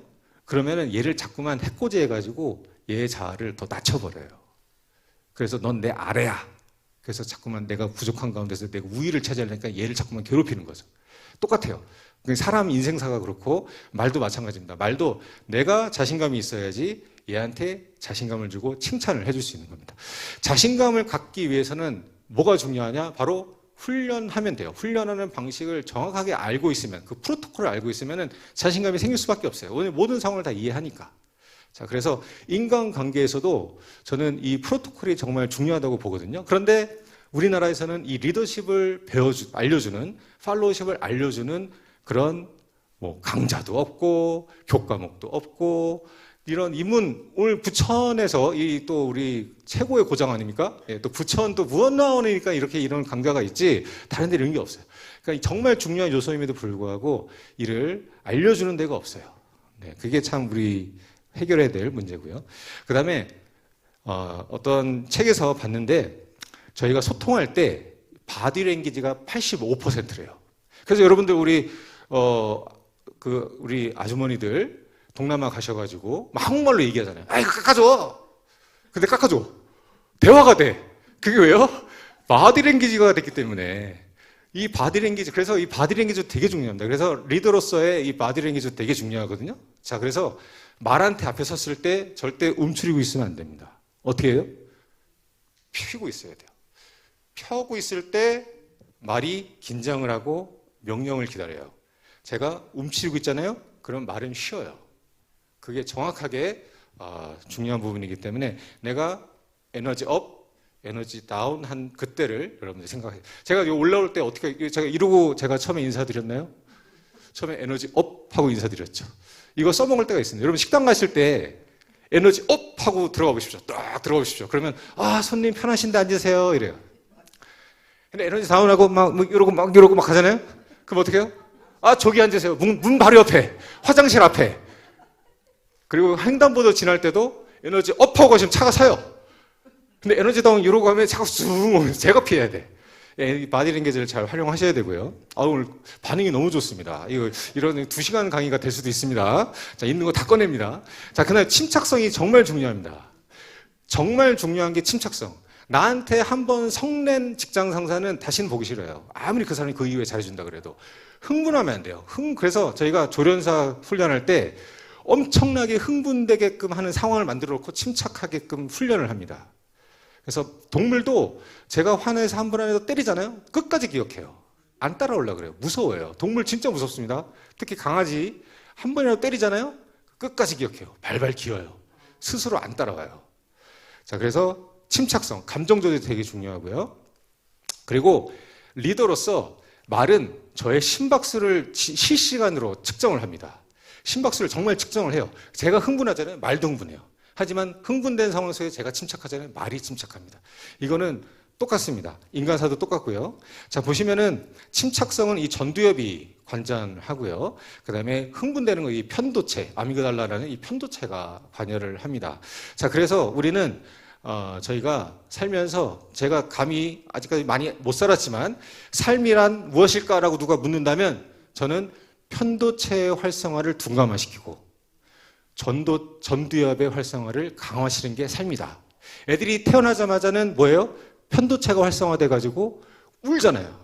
그러면은 얘를 자꾸만 해코지해가지고 얘의 자아를 더 낮춰버려요. 그래서 넌 내 아래야. 그래서 자꾸만 내가 부족한 가운데서 내가 우위를 차지하려니까 얘를 자꾸만 괴롭히는 거죠. 똑같아요. 사람 인생사가 그렇고 말도 마찬가지입니다. 말도 내가 자신감이 있어야지 얘한테 자신감을 주고 칭찬을 해줄 수 있는 겁니다. 자신감을 갖기 위해서는 뭐가 중요하냐? 바로 훈련하면 돼요. 훈련하는 방식을 정확하게 알고 있으면, 그 프로토콜을 알고 있으면 자신감이 생길 수밖에 없어요. 오늘 모든 상황을 다 이해하니까. 자, 그래서 인간관계에서도 저는 이 프로토콜이 정말 중요하다고 보거든요. 그런데 우리나라에서는 이 리더십을 알려주는, 팔로우십을 알려주는 그런 뭐 강좌도 없고, 교과목도 없고, 이런 인문, 오늘 부천에서 이 또 우리 최고의 고장 아닙니까? 예, 또 부천 또 무언나원이니까 이렇게 이런 강좌가 있지, 다른 데 이런 게 없어요. 그러니까 정말 중요한 요소임에도 불구하고 이를 알려주는 데가 없어요. 네, 그게 참 우리 해결해야 될 문제고요. 그 다음에 어떤 책에서 봤는데 저희가 소통할 때 바디랭귀지가 85%래요. 그래서 여러분들 우리 우리 아주머니들 동남아 가셔가지고 막 한국말로 얘기하잖아요. 아이 깎아줘. 근데 깎아줘. 대화가 돼. 그게 왜요? 바디랭귀지가 됐기 때문에. 이 바디랭귀지, 그래서 이 바디랭귀지 되게 중요합니다. 그래서 리더로서의 이 바디랭귀지 되게 중요하거든요. 자, 그래서 말한테 앞에 섰을 때 절대 움츠리고 있으면 안 됩니다. 어떻게 해요? 펴고 있어야 돼요. 펴고 있을 때 말이 긴장을 하고 명령을 기다려요. 제가 움츠리고 있잖아요? 그럼 말은 쉬어요. 그게 정확하게 중요한 부분이기 때문에 내가 에너지 업, 에너지 다운 한 그때를 여러분들 생각해요. 제가 올라올 때 어떻게, 제가 이러고 제가 처음에 인사드렸나요? 처음에 에너지 업 하고 인사드렸죠. 이거 써먹을 때가 있습니다. 여러분 식당 가실 때 에너지 업 하고 들어가 보십시오. 딱 들어가 보십시오. 그러면 손님 편하신데 앉으세요 이래요. 근데 에너지 다운하고 이러고 막 가잖아요. 그럼 어떻게 해요? 저기 앉으세요. 문 바로 옆에, 화장실 앞에. 그리고 횡단보도 지날 때도 에너지 업 하고 가시면 차가 서요. 근데 에너지 다운 이러고 가면 차가 쑥 오면 제가 피해야 돼. 이 바디랭귀지를 잘 활용하셔야 되고요. 오늘 반응이 너무 좋습니다. 이런 2시간 강의가 될 수도 있습니다. 자, 있는 거 다 꺼냅니다. 자, 그날 침착성이 정말 중요합니다. 정말 중요한 게 침착성. 나한테 한번 성낸 직장 상사는 다시는 보기 싫어요. 아무리 그 사람이 그 이후에 잘해준다 그래도. 흥분하면 안 돼요. 그래서 저희가 조련사 훈련할 때 엄청나게 흥분되게끔 하는 상황을 만들어 놓고 침착하게끔 훈련을 합니다. 그래서 동물도 제가 화내서 한 번 안에서 때리잖아요. 끝까지 기억해요. 안 따라오려고 그래요. 무서워요. 동물 진짜 무섭습니다. 특히 강아지 한 번이라도 때리잖아요. 끝까지 기억해요. 발발 기어요. 스스로 안 따라와요. 자, 그래서 침착성, 감정 조절이 되게 중요하고요. 그리고 리더로서 말은 저의 심박수를 실시간으로 측정을 합니다. 심박수를 정말 측정을 해요. 제가 흥분하잖아요. 말도 흥분해요. 하지만 흥분된 상황 속에 제가 침착하잖아요. 말이 침착합니다. 이거는 똑같습니다. 인간사도 똑같고요. 자, 보시면은 침착성은 이 전두엽이 관장하고요. 그 다음에 흥분되는 거 이 편도체, 아미그달라라는 이 편도체가 관여를 합니다. 자, 그래서 우리는 저희가 살면서 제가 감히 아직까지 많이 못 살았지만 삶이란 무엇일까라고 누가 묻는다면 저는 편도체의 활성화를 둔감화시키고 전두엽의 활성화를 강화시키는 게 삶이다. 애들이 태어나자마자는 뭐예요? 편도체가 활성화돼가지고 울잖아요.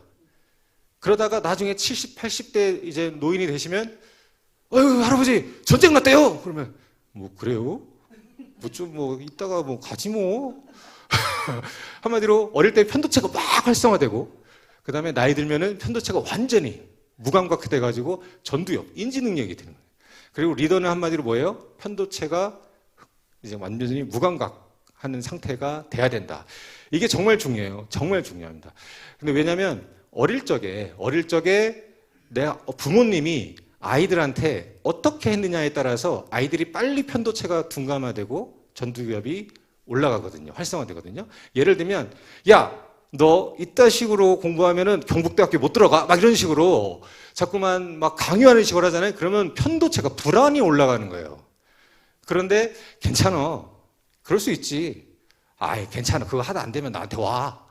그러다가 나중에 70, 80대 이제 노인이 되시면 할아버지 전쟁 났대요. 그러면 그래요? 이따가 가지 한마디로 어릴 때 편도체가 막 활성화되고 그 다음에 나이 들면은 편도체가 완전히 무감각해 돼가지고 전두엽, 인지 능력이 되는 거예요. 그리고 리더는 한마디로 뭐예요? 편도체가 이제 완전히 무감각하는 상태가 돼야 된다. 이게 정말 중요해요. 정말 중요합니다. 근데 왜냐면 어릴 적에 내가 부모님이 아이들한테 어떻게 했느냐에 따라서 아이들이 빨리 편도체가 둔감화되고 전두엽이 올라가거든요. 활성화되거든요. 예를 들면 너 이따 식으로 공부하면은 경북대학교 못 들어가 막 이런 식으로 자꾸만 막 강요하는 식으로 하잖아요. 그러면 편도체가 불안이 올라가는 거예요. 그런데 괜찮아. 그럴 수 있지. 괜찮아. 그거 하다 안 되면 나한테 와.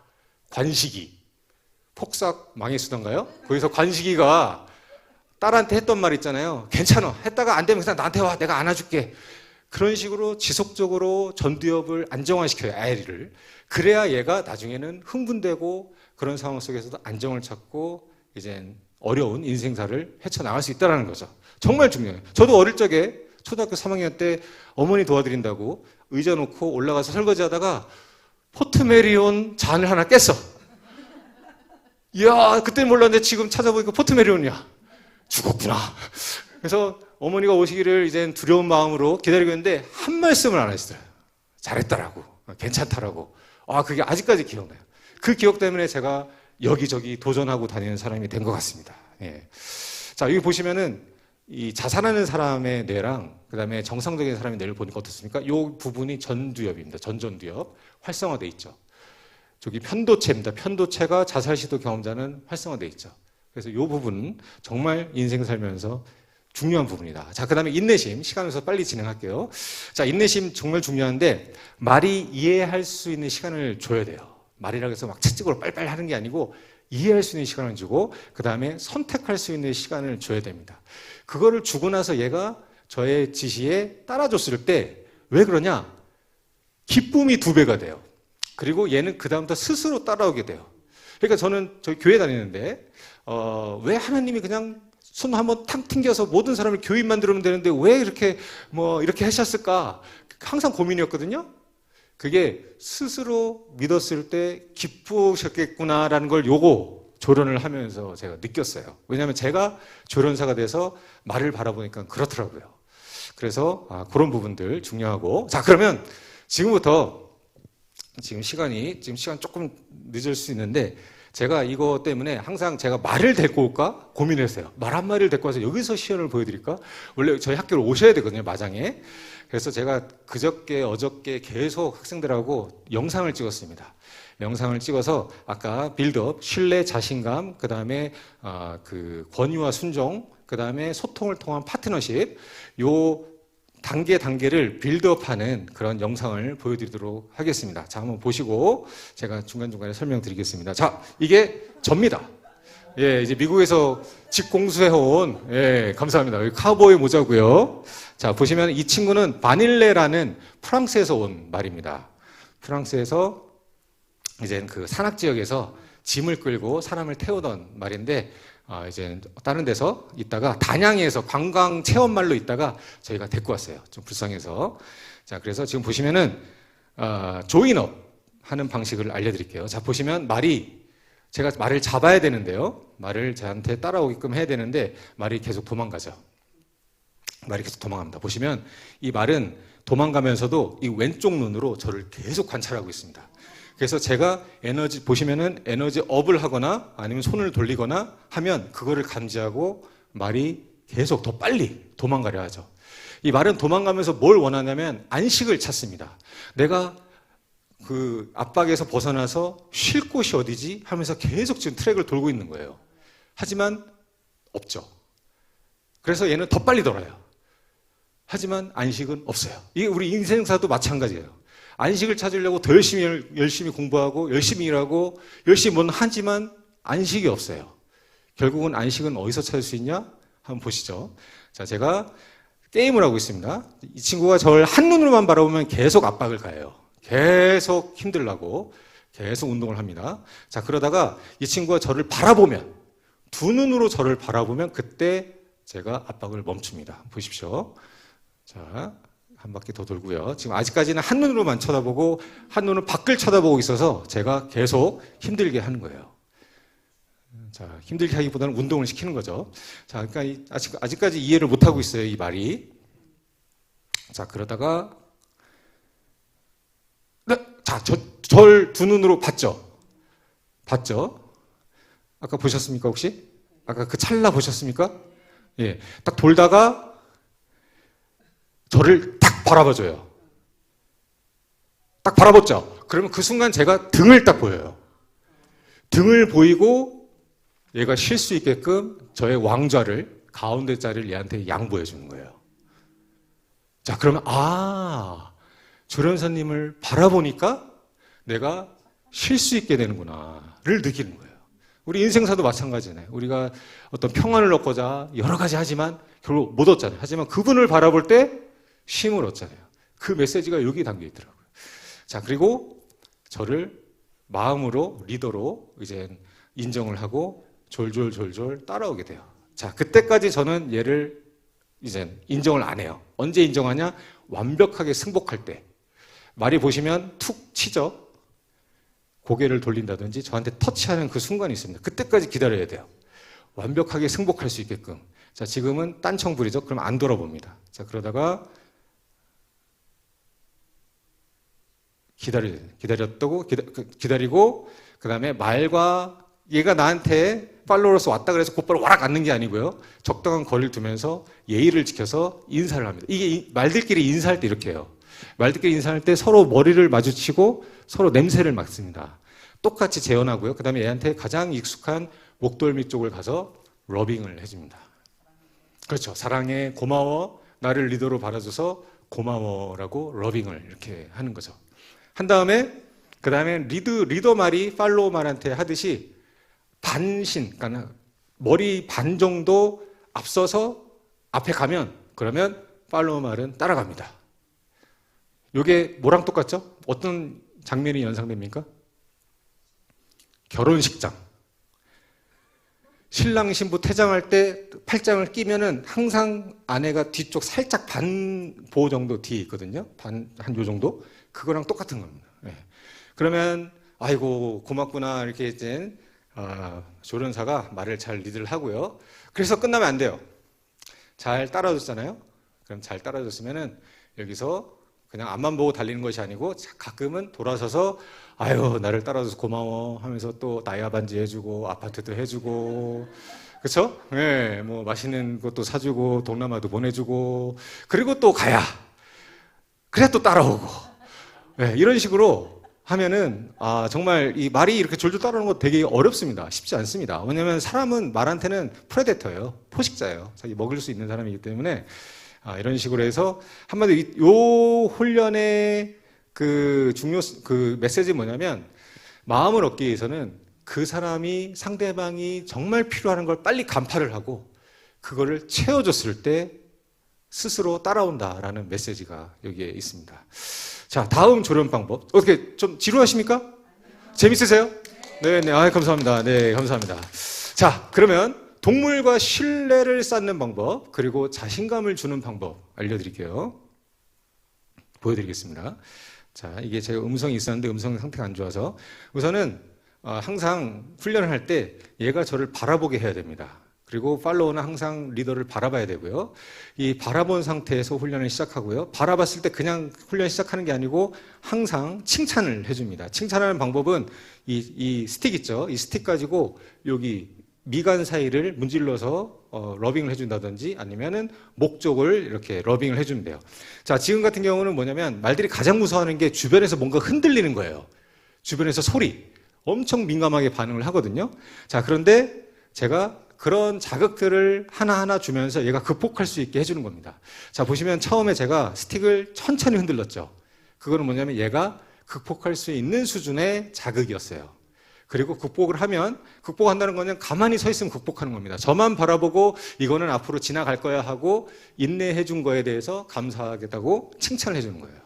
관식이. 폭삭 망했었던가요? 거기서 관식이가 딸한테 했던 말 있잖아요. 괜찮아. 했다가 안 되면 그냥 나한테 와. 내가 안아줄게. 그런 식으로 지속적으로 전두엽을 안정화시켜요, 아이를. 그래야 얘가 나중에는 흥분되고 그런 상황 속에서도 안정을 찾고 이제 어려운 인생사를 헤쳐나갈 수 있다는 거죠. 정말 중요해요. 저도 어릴 적에 초등학교 3학년 때 어머니 도와드린다고 의자 놓고 올라가서 설거지 하다가 포트메리온 잔을 하나 깼어. 이야, 그때는 몰랐는데 지금 찾아보니까 포트메리온이야. 죽었구나. 그래서 어머니가 오시기를 이제 두려운 마음으로 기다리고 있는데 한 말씀을 안 하시더라고요. 잘했다라고, 괜찮다라고. 그게 아직까지 기억나요. 그 기억 때문에 제가 여기저기 도전하고 다니는 사람이 된 것 같습니다. 예. 자, 여기 보시면은 이 자살하는 사람의 뇌랑 그다음에 정상적인 사람의 뇌를 보니까 어떻습니까? 이 부분이 전두엽입니다. 전두엽 활성화돼 있죠. 저기 편도체입니다. 편도체가 자살 시도 경험자는 활성화돼 있죠. 그래서 이 부분은 정말 인생 살면서 중요한 부분이다. 자, 그 다음에 인내심. 시간에서 빨리 진행할게요. 자, 인내심 정말 중요한데 말이 이해할 수 있는 시간을 줘야 돼요. 말이라고 해서 막 채찍으로 빨리빨리 하는 게 아니고 이해할 수 있는 시간을 주고 그 다음에 선택할 수 있는 시간을 줘야 됩니다. 그거를 주고 나서 얘가 저의 지시에 따라줬을 때 왜 그러냐? 기쁨이 2배가 돼요. 그리고 얘는 그 다음부터 스스로 따라오게 돼요. 그러니까 저는 저희 교회 다니는데 왜 하나님이 그냥 손 한번 탕 튕겨서 모든 사람을 교인 만들면 되는데 왜 이렇게 이렇게 하셨을까? 항상 고민이었거든요. 그게 스스로 믿었을 때 기쁘셨겠구나라는 걸 조련을 하면서 제가 느꼈어요. 왜냐하면 제가 조련사가 돼서 말을 바라보니까 그렇더라고요. 그래서 그런 부분들 중요하고. 자, 그러면 지금부터 지금 시간 조금 늦을 수 있는데 제가 이거 때문에 항상 제가 말을 데리고 올까 고민했어요. 말 한 마리를 데리고 와서 여기서 시연을 보여드릴까? 원래 저희 학교를 오셔야 되거든요, 마장에. 그래서 제가 어저께 계속 학생들하고 영상을 찍었습니다. 영상을 찍어서 아까 빌드업, 신뢰, 자신감, 그 다음에 권위와 순종, 그 다음에 소통을 통한 파트너십, 요 단계를 빌드업하는 그런 영상을 보여드리도록 하겠습니다. 자, 한번 보시고 제가 중간중간에 설명드리겠습니다. 자, 이게 접니다. 예, 이제 미국에서 직공수해온, 예, 감사합니다. 여기 카우보이 모자고요. 자, 보시면 이 친구는 바닐레라는 프랑스에서 온 말입니다. 프랑스에서 이제 그 산악 지역에서 짐을 끌고 사람을 태우던 말인데 이제 다른 데서 있다가 단양에서 관광 체험말로 있다가 저희가 데리고 왔어요. 좀 불쌍해서. 자, 그래서 지금 보시면은 조인업 하는 방식을 알려드릴게요. 자, 보시면 제가 말을 잡아야 되는데요. 말을 저한테 따라오게끔 해야 되는데 말이 계속 도망가죠. 말이 계속 도망갑니다. 보시면 이 말은 도망가면서도 이 왼쪽 눈으로 저를 계속 관찰하고 있습니다. 그래서 제가 보시면은 에너지 업을 하거나 아니면 손을 돌리거나 하면 그거를 감지하고 말이 계속 더 빨리 도망가려 하죠. 이 말은 도망가면서 뭘 원하냐면 안식을 찾습니다. 내가 그 압박에서 벗어나서 쉴 곳이 어디지? 하면서 계속 지금 트랙을 돌고 있는 거예요. 하지만 없죠. 그래서 얘는 더 빨리 돌아요. 하지만 안식은 없어요. 이게 우리 인생사도 마찬가지예요. 안식을 찾으려고 더 열심히 공부하고 열심히 일하고 열심히 뭔 하지만 안식이 없어요. 결국은 안식은 어디서 찾을 수 있냐? 한번 보시죠. 자, 제가 게임을 하고 있습니다. 이 친구가 저를 한눈으로만 바라보면 계속 압박을 가해요. 계속 힘들라고 계속 운동을 합니다. 자, 그러다가 이 친구가 저를 바라보면 2눈으로 저를 바라보면 그때 제가 압박을 멈춥니다. 보십시오. 자, 한 바퀴 더 돌고요. 지금 아직까지는 한눈으로만 쳐다보고 한눈은 밖을 쳐다보고 있어서 제가 계속 힘들게 하는 거예요. 자, 힘들게 하기보다는 운동을 시키는 거죠. 자, 그러니까 아직까지 이해를 못하고 있어요, 이 말이. 자, 그러다가 네, 자, 절 2눈으로 봤죠? 아까 보셨습니까, 혹시? 아까 그 찰나 보셨습니까? 예. 딱 돌다가 저를 딱 바라봐줘요. 딱 바라봤죠? 그러면 그 순간 제가 등을 딱 보여요. 등을 보이고 얘가 쉴 수 있게끔 저의 왕좌를, 가운데 자리를 얘한테 양보해 주는 거예요. 자, 그러면 조련사님을 바라보니까 내가 쉴 수 있게 되는구나를 느끼는 거예요. 우리 인생사도 마찬가지잖아요. 우리가 어떤 평안을 얻고자 여러 가지 하지만 결국 못 얻잖아요. 하지만 그분을 바라볼 때 쉼을 얻잖아요. 그 메시지가 여기 담겨 있더라고요. 자, 그리고 저를 마음으로 리더로 이제 인정을 하고 졸졸졸졸 따라오게 돼요. 자, 그때까지 저는 얘를 이제 인정을 안 해요. 언제 인정하냐? 완벽하게 승복할 때. 말이 보시면 툭 치죠? 고개를 돌린다든지 저한테 터치하는 그 순간이 있습니다. 그때까지 기다려야 돼요. 완벽하게 승복할 수 있게끔. 자, 지금은 딴청 부리죠? 그럼 안 돌아봅니다. 자, 그러다가 기다리고, 그 다음에 말과 얘가 나한테 팔로워로서 왔다 그래서 곧바로 와락 앉는 게 아니고요. 적당한 거리를 두면서 예의를 지켜서 인사를 합니다. 이게 말들끼리 인사할 때 이렇게 해요. 말들끼리 인사할 때 서로 머리를 마주치고 서로 냄새를 맡습니다. 똑같이 재현하고요. 그 다음에 얘한테 가장 익숙한 목덜미 쪽을 가서 러빙을 해줍니다. 그렇죠. 사랑해, 고마워, 나를 리더로 바라줘서 고마워라고 러빙을 이렇게 하는 거죠. 한 다음에 그 다음에 리더 말이 팔로워 말한테 하듯이 반신, 그러니까 머리 반 정도 앞서서 앞에 가면 그러면 팔로워 말은 따라갑니다. 이게 뭐랑 똑같죠? 어떤 장면이 연상됩니까? 결혼식장. 신랑 신부 퇴장할 때 팔짱을 끼면은 항상 아내가 뒤쪽 살짝 반보 정도 뒤에 있거든요. 한 요 정도. 그거랑 똑같은 겁니다. 네. 그러면 아이고 고맙구나 이렇게 이제 조련사가 말을 잘 리드를 하고요. 그래서 끝나면 안 돼요. 잘 따라줬잖아요. 그럼 잘 따라줬으면은 여기서 그냥 앞만 보고 달리는 것이 아니고 가끔은 돌아서서 아유 나를 따라줘서 고마워 하면서 또 나야 반지 해주고 아파트도 해주고 그렇죠? 네, 뭐 맛있는 것도 사주고 동남아도 보내주고 그리고 또 가야 그래 또 따라오고 네, 이런 식으로 하면은 정말 이 말이 이렇게 졸졸 따라오는 거 되게 어렵습니다. 쉽지 않습니다. 왜냐하면 사람은 말한테는 프레데터예요. 포식자예요. 자기 먹일 수 있는 사람이기 때문에 이런 식으로 해서 한마디로 요 훈련의 그 메시지는 뭐냐면 마음을 얻기 위해서는 그 사람이 상대방이 정말 필요한 걸 빨리 간파를 하고 그거를 채워줬을 때 스스로 따라온다라는 메시지가 여기에 있습니다. 자, 다음 조련 방법. 어떻게 좀 지루하십니까? 재밌으세요? 네네, 감사합니다. 네, 감사합니다. 자, 그러면 동물과 신뢰를 쌓는 방법, 그리고 자신감을 주는 방법 알려드릴게요. 보여드리겠습니다. 자, 이게 제가 음성이 있었는데 음성 상태가 안 좋아서 우선은 항상 훈련을 할 때 얘가 저를 바라보게 해야 됩니다. 그리고 팔로워는 항상 리더를 바라봐야 되고요. 이 바라본 상태에서 훈련을 시작하고요. 바라봤을 때 그냥 훈련 시작하는 게 아니고 항상 칭찬을 해줍니다. 칭찬하는 방법은 이 스틱 있죠. 이 스틱 가지고 여기 미간 사이를 문질러서 러빙을 해준다든지 아니면은 목 쪽을 이렇게 러빙을 해주면 돼요. 자, 지금 같은 경우는 뭐냐면 말들이 가장 무서워하는 게 주변에서 뭔가 흔들리는 거예요. 주변에서 소리 엄청 민감하게 반응을 하거든요. 자, 그런데 제가 그런 자극들을 하나하나 주면서 얘가 극복할 수 있게 해주는 겁니다. 자, 보시면 처음에 제가 스틱을 천천히 흔들렀죠. 그거는 뭐냐면 얘가 극복할 수 있는 수준의 자극이었어요. 그리고 극복한다는 거는 가만히 서 있으면 극복하는 겁니다. 저만 바라보고 이거는 앞으로 지나갈 거야 하고 인내해 준 거에 대해서 감사하겠다고 칭찬을 해주는 거예요.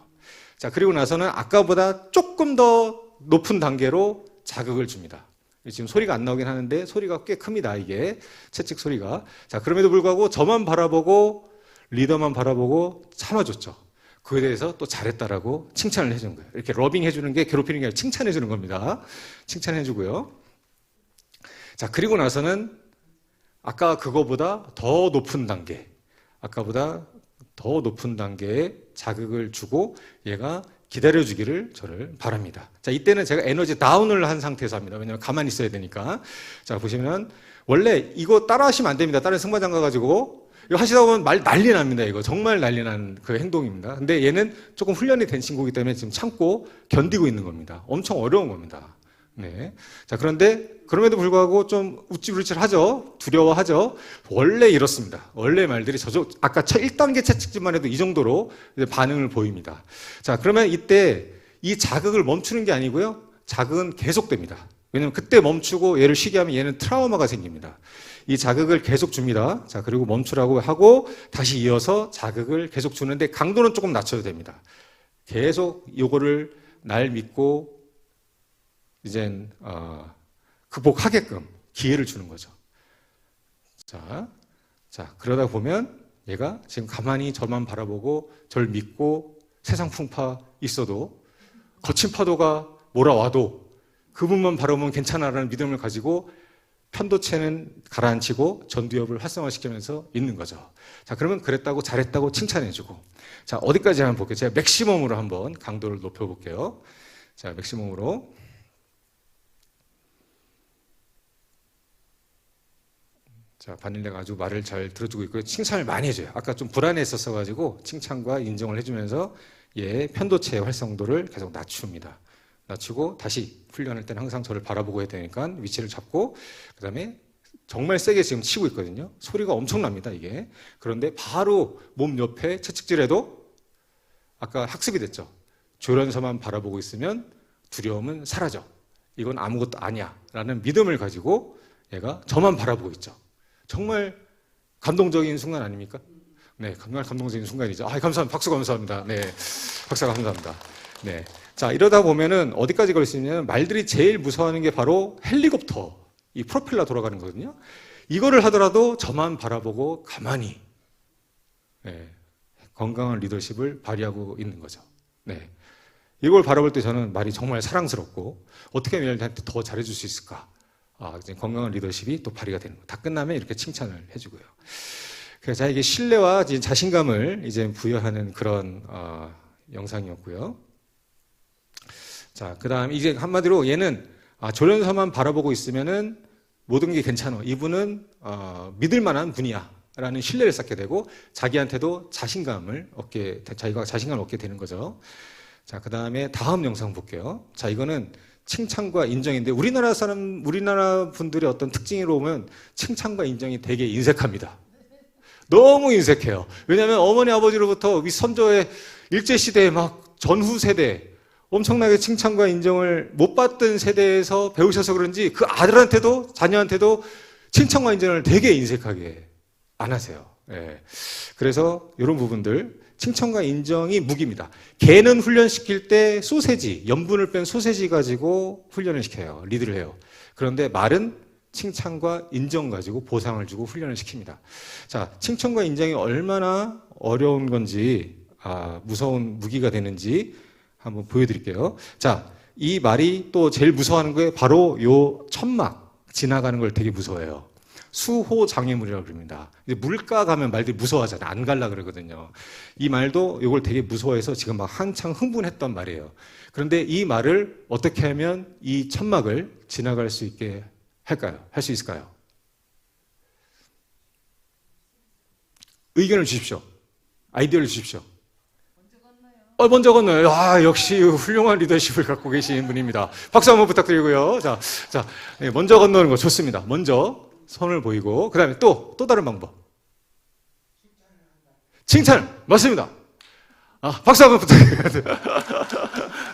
자, 그리고 나서는 아까보다 조금 더 높은 단계로 자극을 줍니다. 지금 소리가 안 나오긴 하는데 소리가 꽤 큽니다. 이게 채찍 소리가. 자, 그럼에도 불구하고 저만 바라보고 리더만 바라보고 참아줬죠. 그에 대해서 또 잘했다라고 칭찬을 해주는 거예요. 이렇게 러빙 해주는 게 괴롭히는 게 아니라 칭찬해주는 겁니다. 칭찬해주고요. 자, 그리고 나서는 아까 그거보다 더 높은 단계, 아까보다 더 높은 단계의 자극을 주고 얘가 기다려주기를 저를 바랍니다. 자, 이때는 제가 에너지 다운을 한 상태에서 합니다. 왜냐하면 가만히 있어야 되니까. 자, 보시면 원래 이거 따라하시면 안 됩니다. 다른 승마장 가가지고 이거 하시다 보면 난리 납니다. 이거 정말 난리 난 그 행동입니다. 근데 얘는 조금 훈련이 된 친구이기 때문에 지금 참고 견디고 있는 겁니다. 엄청 어려운 겁니다. 네. 자, 그런데 그럼에도 불구하고 좀 우쭐우쭐하죠. 두려워하죠. 원래 이렇습니다. 원래 말들이 아까 1단계 채찍질만 해도 이 정도로 반응을 보입니다. 자, 그러면 이때 이 자극을 멈추는 게 아니고요. 자극은 계속됩니다. 왜냐면 그때 멈추고 얘를 쉬게 하면 얘는 트라우마가 생깁니다. 이 자극을 계속 줍니다. 자, 그리고 멈추라고 하고 다시 이어서 자극을 계속 주는데 강도는 조금 낮춰도 됩니다. 계속 요거를 날 믿고 이젠 극복하게끔 기회를 주는 거죠. 자, 그러다 보면 얘가 지금 가만히 저만 바라보고 절 믿고 세상 풍파 있어도 거친 파도가 몰아와도 그분만 바라보면 괜찮아라는 믿음을 가지고 편도체는 가라앉히고 전두엽을 활성화시키면서 있는 거죠. 자, 그러면 그랬다고 잘했다고 칭찬해주고. 자, 어디까지 한번 볼게요. 제가 맥시멈으로 한번 강도를 높여볼게요. 자, 맥시멈으로. 자, 바닐라가 아주 말을 잘 들어주고 있고요. 칭찬을 많이 해줘요. 아까 좀 불안했었어가지고 칭찬과 인정을 해주면서 얘 편도체의 활성도를 계속 낮춥니다. 낮추고 다시 훈련할 때는 항상 저를 바라보고 해야 되니까 위치를 잡고 그 다음에 정말 세게 지금 치고 있거든요. 소리가 엄청납니다, 이게. 그런데 바로 몸 옆에 채찍질해도 아까 학습이 됐죠. 조련사만 바라보고 있으면 두려움은 사라져. 이건 아무것도 아니야 라는 믿음을 가지고 얘가 저만 바라보고 있죠. 정말 감동적인 순간 아닙니까? 네, 정말 감동적인 순간이죠. 감사합니다. 박수 감사합니다. 네, 박사가 감사합니다. 네. 자, 이러다 보면은 어디까지 갈 수 있냐면 말들이 제일 무서워하는 게 바로 헬리콥터, 이 프로펠러 돌아가는 거거든요. 이거를 하더라도 저만 바라보고 가만히 건강한 리더십을 발휘하고 있는 거죠. 네. 이걸 바라볼 때 저는 말이 정말 사랑스럽고 어떻게 하면 얘한테 더 잘해줄 수 있을까? 이제 건강한 리더십이 또 발휘가 되는 거예요. 다 끝나면 이렇게 칭찬을 해주고요. 그래서 자에게 신뢰와 자신감을 이제 부여하는 그런 영상이었고요. 자, 그 다음 이제 한마디로 얘는 조련사만 바라보고 있으면은 모든 게 괜찮아. 이분은 믿을 만한 분이야. 라는 신뢰를 쌓게 되고 자기한테도 자기가 자신감을 얻게 되는 거죠. 자, 그 다음에 다음 영상 볼게요. 자, 이거는 칭찬과 인정인데 우리나라 분들의 어떤 특징으로 보면 칭찬과 인정이 되게 인색합니다. 너무 인색해요. 왜냐하면 어머니 아버지로부터 이 선조의 일제시대에 막 전후 세대 엄청나게 칭찬과 인정을 못 받던 세대에서 배우셔서 그런지 그 아들한테도 자녀한테도 칭찬과 인정을 되게 인색하게 안 하세요. 예. 그래서 이런 부분들 칭찬과 인정이 무기입니다. 개는 훈련시킬 때 소세지, 염분을 뺀 소세지 가지고 훈련을 시켜요. 리드를 해요. 그런데 말은 칭찬과 인정 가지고 보상을 주고 훈련을 시킵니다. 자, 칭찬과 인정이 얼마나 어려운 건지, 무서운 무기가 되는지 한번 보여드릴게요. 자, 이 말이 또 제일 무서워하는 게 바로 요 천막 지나가는 걸 되게 무서워해요. 수호장애물이라고 그럽니다. 물가 가면 말들이 무서워하잖아요. 안 갈라 그러거든요. 이 말도 이걸 되게 무서워해서 지금 막 한창 흥분했던 말이에요. 그런데 이 말을 어떻게 하면 이 천막을 지나갈 수 있게 할까요? 할 수 있을까요? 의견을 주십시오. 아이디어를 주십시오. 먼저 건너요. 역시 훌륭한 리더십을 갖고 계신 분입니다. 박수 한번 부탁드리고요. 자, 먼저 건너는 거 좋습니다. 먼저 손을 보이고, 그 다음에 또 다른 방법. 칭찬! 맞습니다. 박수 한번 부탁드려요.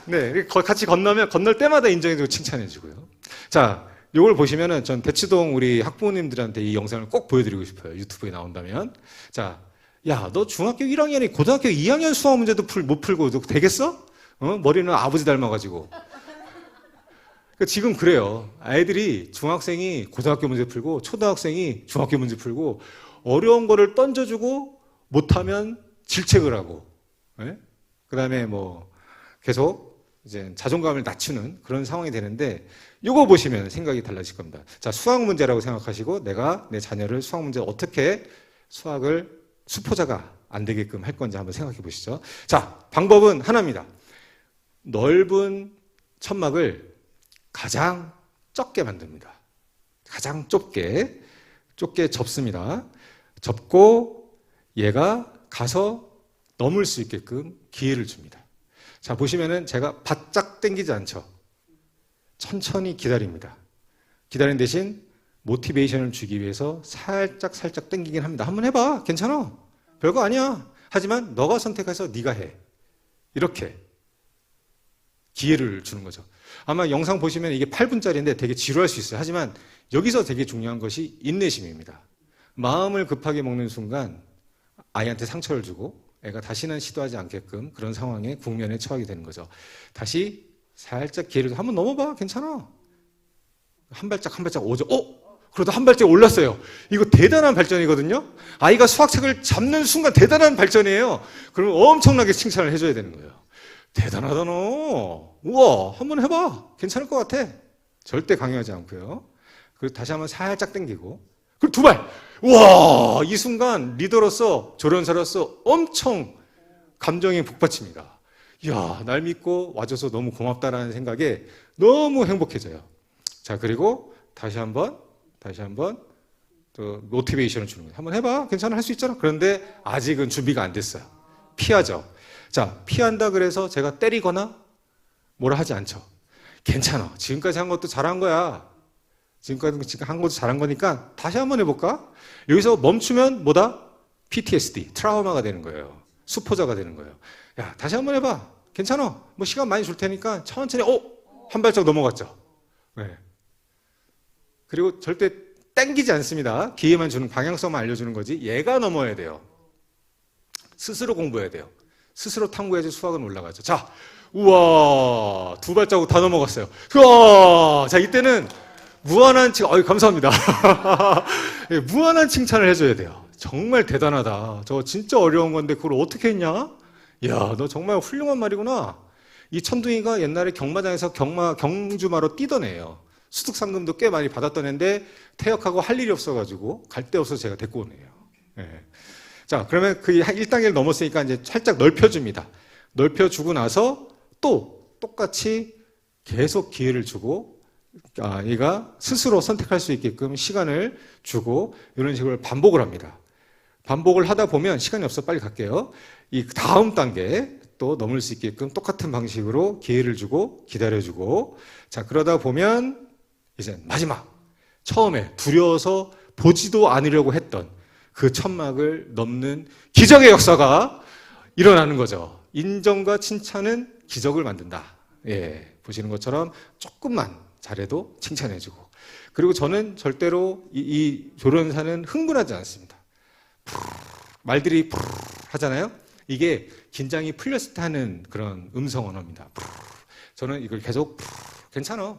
네, 같이 건널 때마다 인정해주고 칭찬해주고요. 자, 요걸 보시면은 전 대치동 우리 학부모님들한테 이 영상을 꼭 보여드리고 싶어요. 유튜브에 나온다면. 자, 야, 너 중학교 1학년이 고등학교 2학년 수학 문제도 못 풀고 너 되겠어? 머리는 아버지 닮아가지고. 지금 그래요. 아이들이 중학생이 고등학교 문제 풀고 초등학생이 중학교 문제 풀고 어려운 거를 던져주고 못하면 질책을 하고, 그 다음에 계속 이제 자존감을 낮추는 그런 상황이 되는데 이거 보시면 생각이 달라질 겁니다. 자, 수학 문제라고 생각하시고 내가 내 자녀를 수학 문제 어떻게 수학을 수포자가 안 되게끔 할 건지 한번 생각해 보시죠. 자, 방법은 하나입니다. 넓은 천막을 가장 적게 만듭니다. 가장 좁게 접습니다. 접고 얘가 가서 넘을 수 있게끔 기회를 줍니다. 자, 보시면은 제가 바짝 당기지 않죠. 천천히 기다립니다. 기다리는 대신 모티베이션을 주기 위해서 살짝 당기긴 합니다. 한번 해봐. 괜찮아. 별거 아니야. 하지만 너가 선택해서 네가 해. 이렇게 기회를 주는 거죠. 아마 영상 보시면 이게 8분짜리인데 되게 지루할 수 있어요. 하지만 여기서 되게 중요한 것이 인내심입니다. 마음을 급하게 먹는 순간 아이한테 상처를 주고 애가 다시는 시도하지 않게끔 그런 상황에 국면에 처하게 되는 거죠. 다시 살짝 기회를 한번 넘어봐. 괜찮아. 한 발짝 한 발짝 오죠. 그러다 한 발짝 올랐어요. 이거 대단한 발전이거든요. 아이가 수학책을 잡는 순간 대단한 발전이에요. 그러면 엄청나게 칭찬을 해줘야 되는 거예요. 대단하다 너. 우와, 한번 해봐. 괜찮을 것 같아. 절대 강요하지 않고요. 그리고 다시 한번 살짝 당기고. 그리고 두 발. 우와, 이 순간 리더로서 조련사로서 엄청 감정이 북받칩니다. 이야, 날 믿고 와줘서 너무 고맙다라는 생각에 너무 행복해져요. 자, 그리고 다시 한번 또 모티베이션을 주는 거예요. 한번 해봐. 괜찮아. 할 수 있잖아. 그런데 아직은 준비가 안 됐어요. 피하죠. 자, 피한다 그래서 제가 때리거나 뭐라 하지 않죠. 괜찮아. 지금까지 한 것도 잘한 거야. 지금까지 한 것도 잘한 거니까 다시 한번 해볼까? 여기서 멈추면 뭐다? PTSD, 트라우마가 되는 거예요. 수포자가 되는 거예요. 야, 다시 한번 해봐. 괜찮아. 뭐 시간 많이 줄 테니까 천천히, 한 발짝 넘어갔죠. 네. 그리고 절대 땡기지 않습니다. 기회만 주는, 방향성만 알려주는 거지. 얘가 넘어야 돼요. 스스로 공부해야 돼요. 스스로 탐구해야지 수학은 올라가죠. 자, 우와, 두 발자국 다 넘어갔어요. 우와, 자, 이때는 무한한 감사합니다. 예, 무한한 칭찬을 해줘야 돼요. 정말 대단하다. 저 진짜 어려운 건데 그걸 어떻게 했냐? 야, 너 정말 훌륭한 말이구나. 이 천둥이가 옛날에 경마장에서 경주마로 뛰던 애예요. 수득상금도 꽤 많이 받았던 애인데 퇴역하고 할 일이 없어가지고 갈 데 없어서 제가 데리고 온 애예요. 예. 자, 그러면 그 1단계를 넘었으니까 이제 살짝 넓혀줍니다. 넓혀주고 나서 또 똑같이 계속 기회를 주고 얘가 스스로 선택할 수 있게끔 시간을 주고 이런 식으로 반복을 합니다. 반복을 하다 보면 시간이 없어 빨리 갈게요. 이 다음 단계 또 넘을 수 있게끔 똑같은 방식으로 기회를 주고 기다려주고 자 그러다 보면 이제 마지막 처음에 두려워서 보지도 않으려고 했던 그 천막을 넘는 기적의 역사가 일어나는 거죠. 인정과 칭찬은 기적을 만든다. 예, 보시는 것처럼 조금만 잘해도 칭찬해주고 그리고 저는 절대로 이 조련사는 흥분하지 않습니다. 말들이 하잖아요. 이게 긴장이 풀렸을 때 하는 그런 음성 언어입니다. 저는 이걸 계속 괜찮아.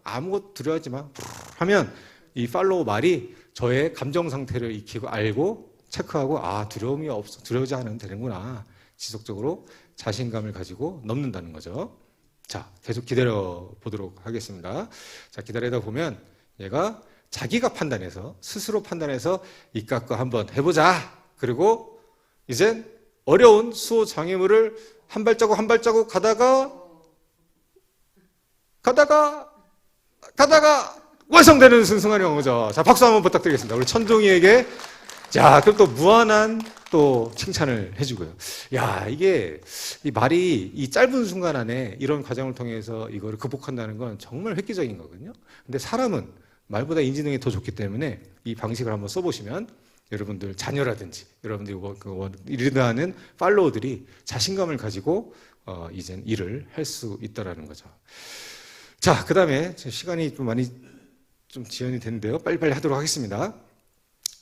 아무것도 두려워하지 마. 하면 이 팔로우 말이 저의 감정 상태를 익히고 알고 체크하고 두려움이 없어. 두려워하지 않으면 되는구나. 지속적으로 자신감을 가지고 넘는다는 거죠. 자, 계속 기다려 보도록 하겠습니다. 자, 기다리다 보면 얘가 자기가 판단해서 스스로 판단해서 이깎고 한번 해보자. 그리고 이젠 어려운 수호 장애물을 한 발자국 한 발자국 가다가 완성되는 순간이 온 거죠. 자, 박수 한번 부탁드리겠습니다. 우리 천둥이에게. 자, 그럼 또 무한한 또 칭찬을 해주고요. 야, 이게 이 말이 이 짧은 순간 안에 이런 과정을 통해서 이거를 극복한다는 건 정말 획기적인 거거든요. 근데 사람은 말보다 인지능이 더 좋기 때문에 이 방식을 한번 써보시면 여러분들 자녀라든지 여러분들이 리드하는 팔로워들이 자신감을 가지고 이젠 일을 할 수 있다라는 거죠. 자, 그 다음에 시간이 좀 많이 좀 지연이 됐는데요. 빨리빨리 하도록 하겠습니다.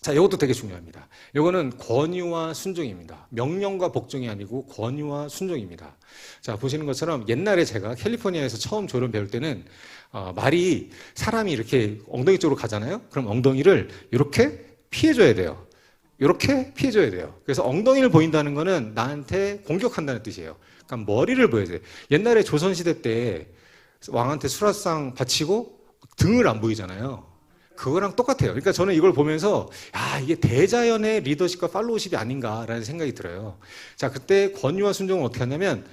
자, 이것도 되게 중요합니다. 이거는 권유와 순종입니다. 명령과 복종이 아니고 권유와 순종입니다. 자, 보시는 것처럼 옛날에 제가 캘리포니아에서 처음 조련 배울 때는 말이 사람이 이렇게 엉덩이 쪽으로 가잖아요. 그럼 엉덩이를 이렇게 피해줘야 돼요. 이렇게 피해줘야 돼요. 그래서 엉덩이를 보인다는 거는 나한테 공격한다는 뜻이에요. 그러니까 머리를 보여야 돼요. 옛날에 조선시대 때 왕한테 수라상 바치고 등을 안 보이잖아요. 그거랑 똑같아요. 그러니까 저는 이걸 보면서 이게 대자연의 리더십과 팔로우십이 아닌가라는 생각이 들어요. 자, 그때 권유와 순종은 어떻게 하냐면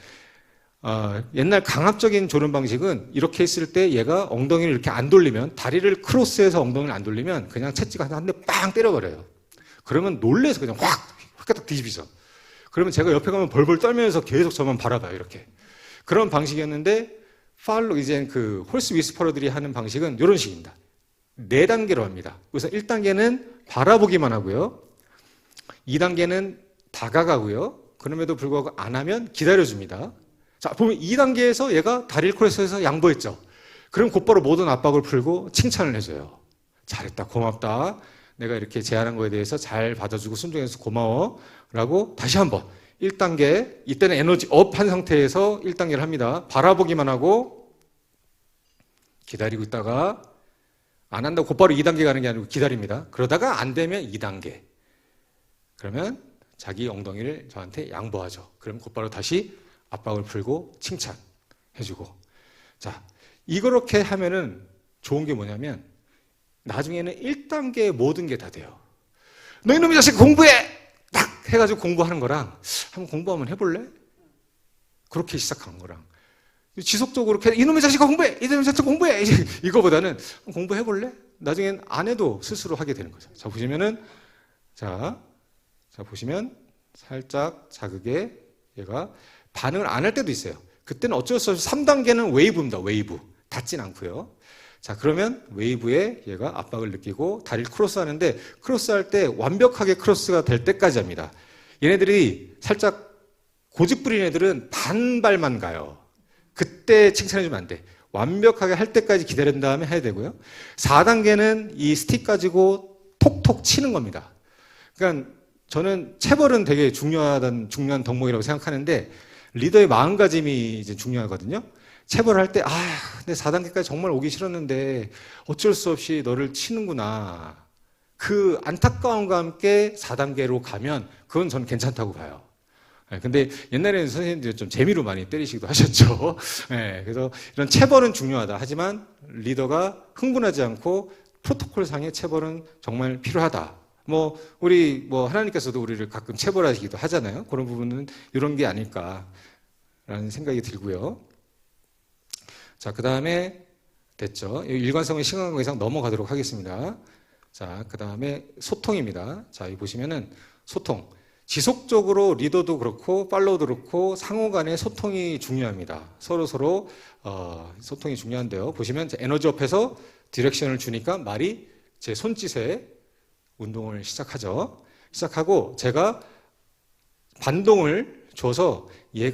옛날 강압적인 조련 방식은 이렇게 했을 때 얘가 엉덩이를 이렇게 안 돌리면 다리를 크로스해서 엉덩이를 안 돌리면 그냥 채찍 한 대 빵 때려버려요. 그러면 놀래서 그냥 확 뒤집히죠. 그러면 제가 옆에 가면 벌벌 떨면서 계속 저만 바라봐요. 이렇게. 그런 방식이었는데 이제 그 홀스 위스퍼러들이 하는 방식은 이런 식입니다. 4단계로 합니다. 우선 1단계는 바라보기만 하고요. 2단계는 다가가고요. 그럼에도 불구하고 안 하면 기다려줍니다. 자, 보면 2단계에서 얘가 다리를 크로스해서 양보했죠. 그럼 곧바로 모든 압박을 풀고 칭찬을 해줘요. 잘했다, 고맙다. 내가 이렇게 제안한 거에 대해서 잘 받아주고 순종해서 고마워. 라고 다시 한번 1단계, 이때는 에너지 업 한 상태에서 1단계를 합니다. 바라보기만 하고 기다리고 있다가 안 한다고 곧바로 2단계 가는 게 아니고 기다립니다. 그러다가 안 되면 2단계. 그러면 자기 엉덩이를 저한테 양보하죠. 그럼 곧바로 다시 압박을 풀고 칭찬해주고. 자, 이렇게 하면은 좋은 게 뭐냐면 나중에는 1단계의 모든 게 다 돼요. 너 이놈의 자식 공부해! 딱 해가지고 공부하는 거랑 한번 공부 한번 해볼래? 그렇게 시작하는 거랑 지속적으로 이놈의 자식아 공부해! 이놈의 자식 공부해! 이거보다는 공부해볼래? 나중엔 안 해도 스스로 하게 되는 거죠. 자, 보시면은 자 보시면 살짝 자극에 얘가 반응을 안 할 때도 있어요. 그때는 어쩔 수 없이 3단계는 웨이브입니다. 웨이브. 닿진 않고요. 자, 그러면 웨이브에 얘가 압박을 느끼고 다리를 크로스하는데 크로스할 때 완벽하게 크로스가 될 때까지 합니다. 얘네들이 살짝 고집 부린 애들은 반발만 가요. 그때 칭찬해주면 안 돼. 완벽하게 할 때까지 기다린 다음에 해야 되고요. 4단계는 이 스틱 가지고 톡톡 치는 겁니다. 그러니까 저는 체벌은 되게 중요한 덕목이라고 생각하는데 리더의 마음가짐이 이제 중요하거든요. 체벌을 할 때, 근데 4단계까지 정말 오기 싫었는데 어쩔 수 없이 너를 치는구나. 그 안타까움과 함께 4단계로 가면 그건 저는 괜찮다고 봐요. 근데 옛날에는 선생님들이 좀 재미로 많이 때리시기도 하셨죠. 그래서 이런 체벌은 중요하다. 하지만 리더가 흥분하지 않고 프로토콜상의 체벌은 정말 필요하다. 우리 하나님께서도 우리를 가끔 체벌하시기도 하잖아요. 그런 부분은 이런 게 아닐까라는 생각이 들고요. 자, 그 다음에 됐죠. 일관성의 시간 관계상 넘어가도록 하겠습니다. 자, 그 다음에 소통입니다. 자, 여기 보시면은 소통. 지속적으로 리더도 그렇고 팔로우도 그렇고 상호 간의 소통이 중요합니다. 서로 소통이 중요한데요. 보시면 에너지업에서 디렉션을 주니까 말이 제 손짓에 운동을 시작하고 제가 반동을 줘서 얘의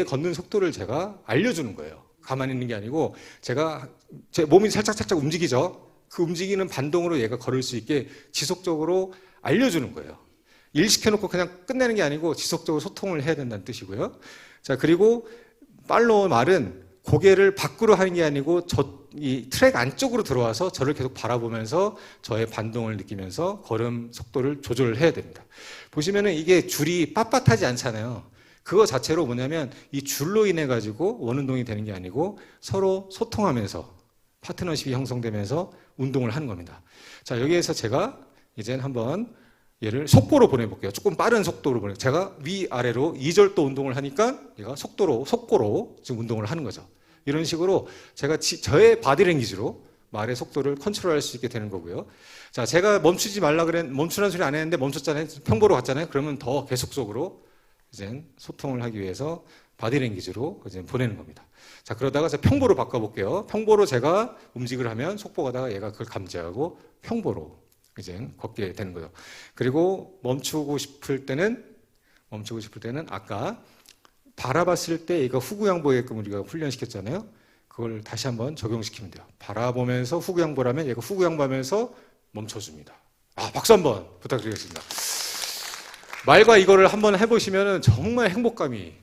걷는 속도를 제가 알려주는 거예요. 가만히 있는 게 아니고 제 몸이 살짝 움직이죠. 그 움직이는 반동으로 얘가 걸을 수 있게 지속적으로 알려주는 거예요. 일 시켜놓고 그냥 끝내는 게 아니고 지속적으로 소통을 해야 된다는 뜻이고요. 자, 그리고 팔로우 말은 고개를 밖으로 하는 게 아니고 이 트랙 안쪽으로 들어와서 저를 계속 바라보면서 저의 반동을 느끼면서 걸음 속도를 조절을 해야 됩니다. 보시면은 이게 줄이 빳빳하지 않잖아요. 그거 자체로 뭐냐면 이 줄로 인해 가지고 원운동이 되는 게 아니고 서로 소통하면서 파트너십이 형성되면서 운동을 하는 겁니다. 자, 여기에서 제가 이제는 한번 얘를 속보로 보내볼게요. 조금 빠른 속도로 보내요. 제가 위아래로 2절도 운동을 하니까 얘가 속도로 지금 운동을 하는 거죠. 이런 식으로 제가 저의 바디랭귀지로 말의 속도를 컨트롤할 수 있게 되는 거고요. 자, 제가 멈추라는 소리 안 했는데 멈췄잖아요. 평보로 갔잖아요. 그러면 더 계속적으로 이제 소통을 하기 위해서 바디랭귀지로 이제 보내는 겁니다. 자, 그러다가 제가 평보로 바꿔볼게요. 평보로 제가 움직임을 하면 속보 가다가 얘가 그걸 감지하고 평보로 이제 걷게 되는 거죠. 그리고 멈추고 싶을 때는 아까 바라봤을 때 얘가 후구양보게끔 우리가 훈련시켰잖아요. 그걸 다시 한번 적용시키면 돼요. 바라보면서 후구양보를 하면 얘가 후구양보하면서 멈춰줍니다. 박수 한번 부탁드리겠습니다. 말과 이거를 한번 해보시면 정말 행복감이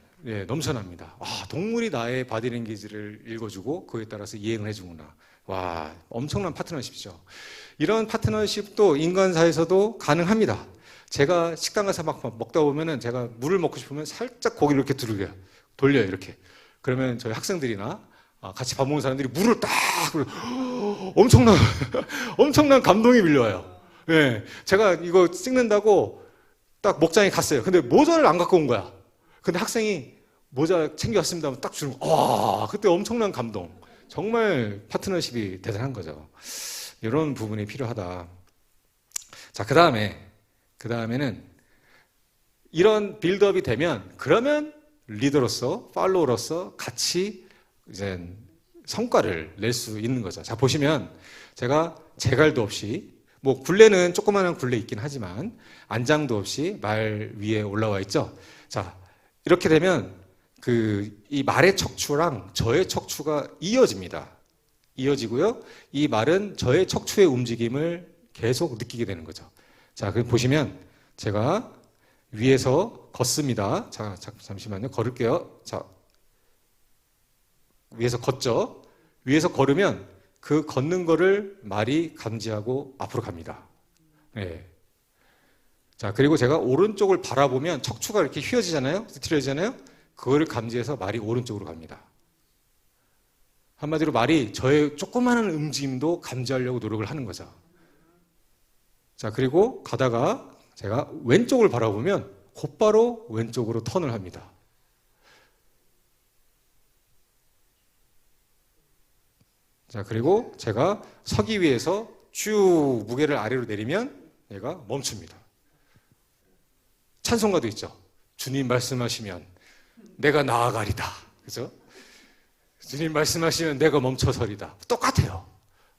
넘쳐납니다. 동물이 나의 바디랭귀지를 읽어주고 그에 따라서 이행을 해주구나. 와, 엄청난 파트너십이죠. 이런 파트너십도 인간사에서도 가능합니다. 제가 식당 가서 막 먹다 보면은 제가 물을 먹고 싶으면 살짝 고기를 이렇게 돌려요, 이렇게. 그러면 저희 학생들이나 같이 밥 먹는 사람들이 물을 딱 엄청난 감동이 밀려와요. 제가 이거 찍는다고 딱 목장에 갔어요. 근데 모자를 안 갖고 온 거야. 근데 학생이 모자 챙겨왔습니다 하면 딱 주는 거. 그때 엄청난 감동. 정말 파트너십이 대단한 거죠. 이런 부분이 필요하다. 자, 그 다음에는 이런 빌드업이 되면 그러면 리더로서 팔로워로서 같이 이제 성과를 낼 수 있는 거죠. 자, 보시면 제가 제갈도 없이 굴레는 조그마한 굴레 있긴 하지만 안장도 없이 말 위에 올라와 있죠. 자, 이렇게 되면 이 말의 척추랑 저의 척추가 이어집니다. 이어지고요. 이 말은 저의 척추의 움직임을 계속 느끼게 되는 거죠. 자, 그럼 보시면 제가 위에서 걷습니다. 자, 잠시만요. 걸을게요. 자, 위에서 걷죠. 위에서 걸으면 그 걷는 거를 말이 감지하고 앞으로 갑니다. 네. 자, 그리고 제가 오른쪽을 바라보면 척추가 이렇게 휘어지잖아요. 뒤틀어지잖아요. 그거를 감지해서 말이 오른쪽으로 갑니다. 한마디로 말이 저의 조그마한 움직임도 감지하려고 노력을 하는 거죠. 자, 그리고 가다가 제가 왼쪽을 바라보면 곧바로 왼쪽으로 턴을 합니다. 자, 그리고 제가 서기 위해서 쭉 무게를 아래로 내리면 얘가 멈춥니다. 찬송가도 있죠. 주님 말씀하시면 내가 나아가리다. 그죠? 주님 말씀하시면 내가 멈춰서리다. 똑같아요.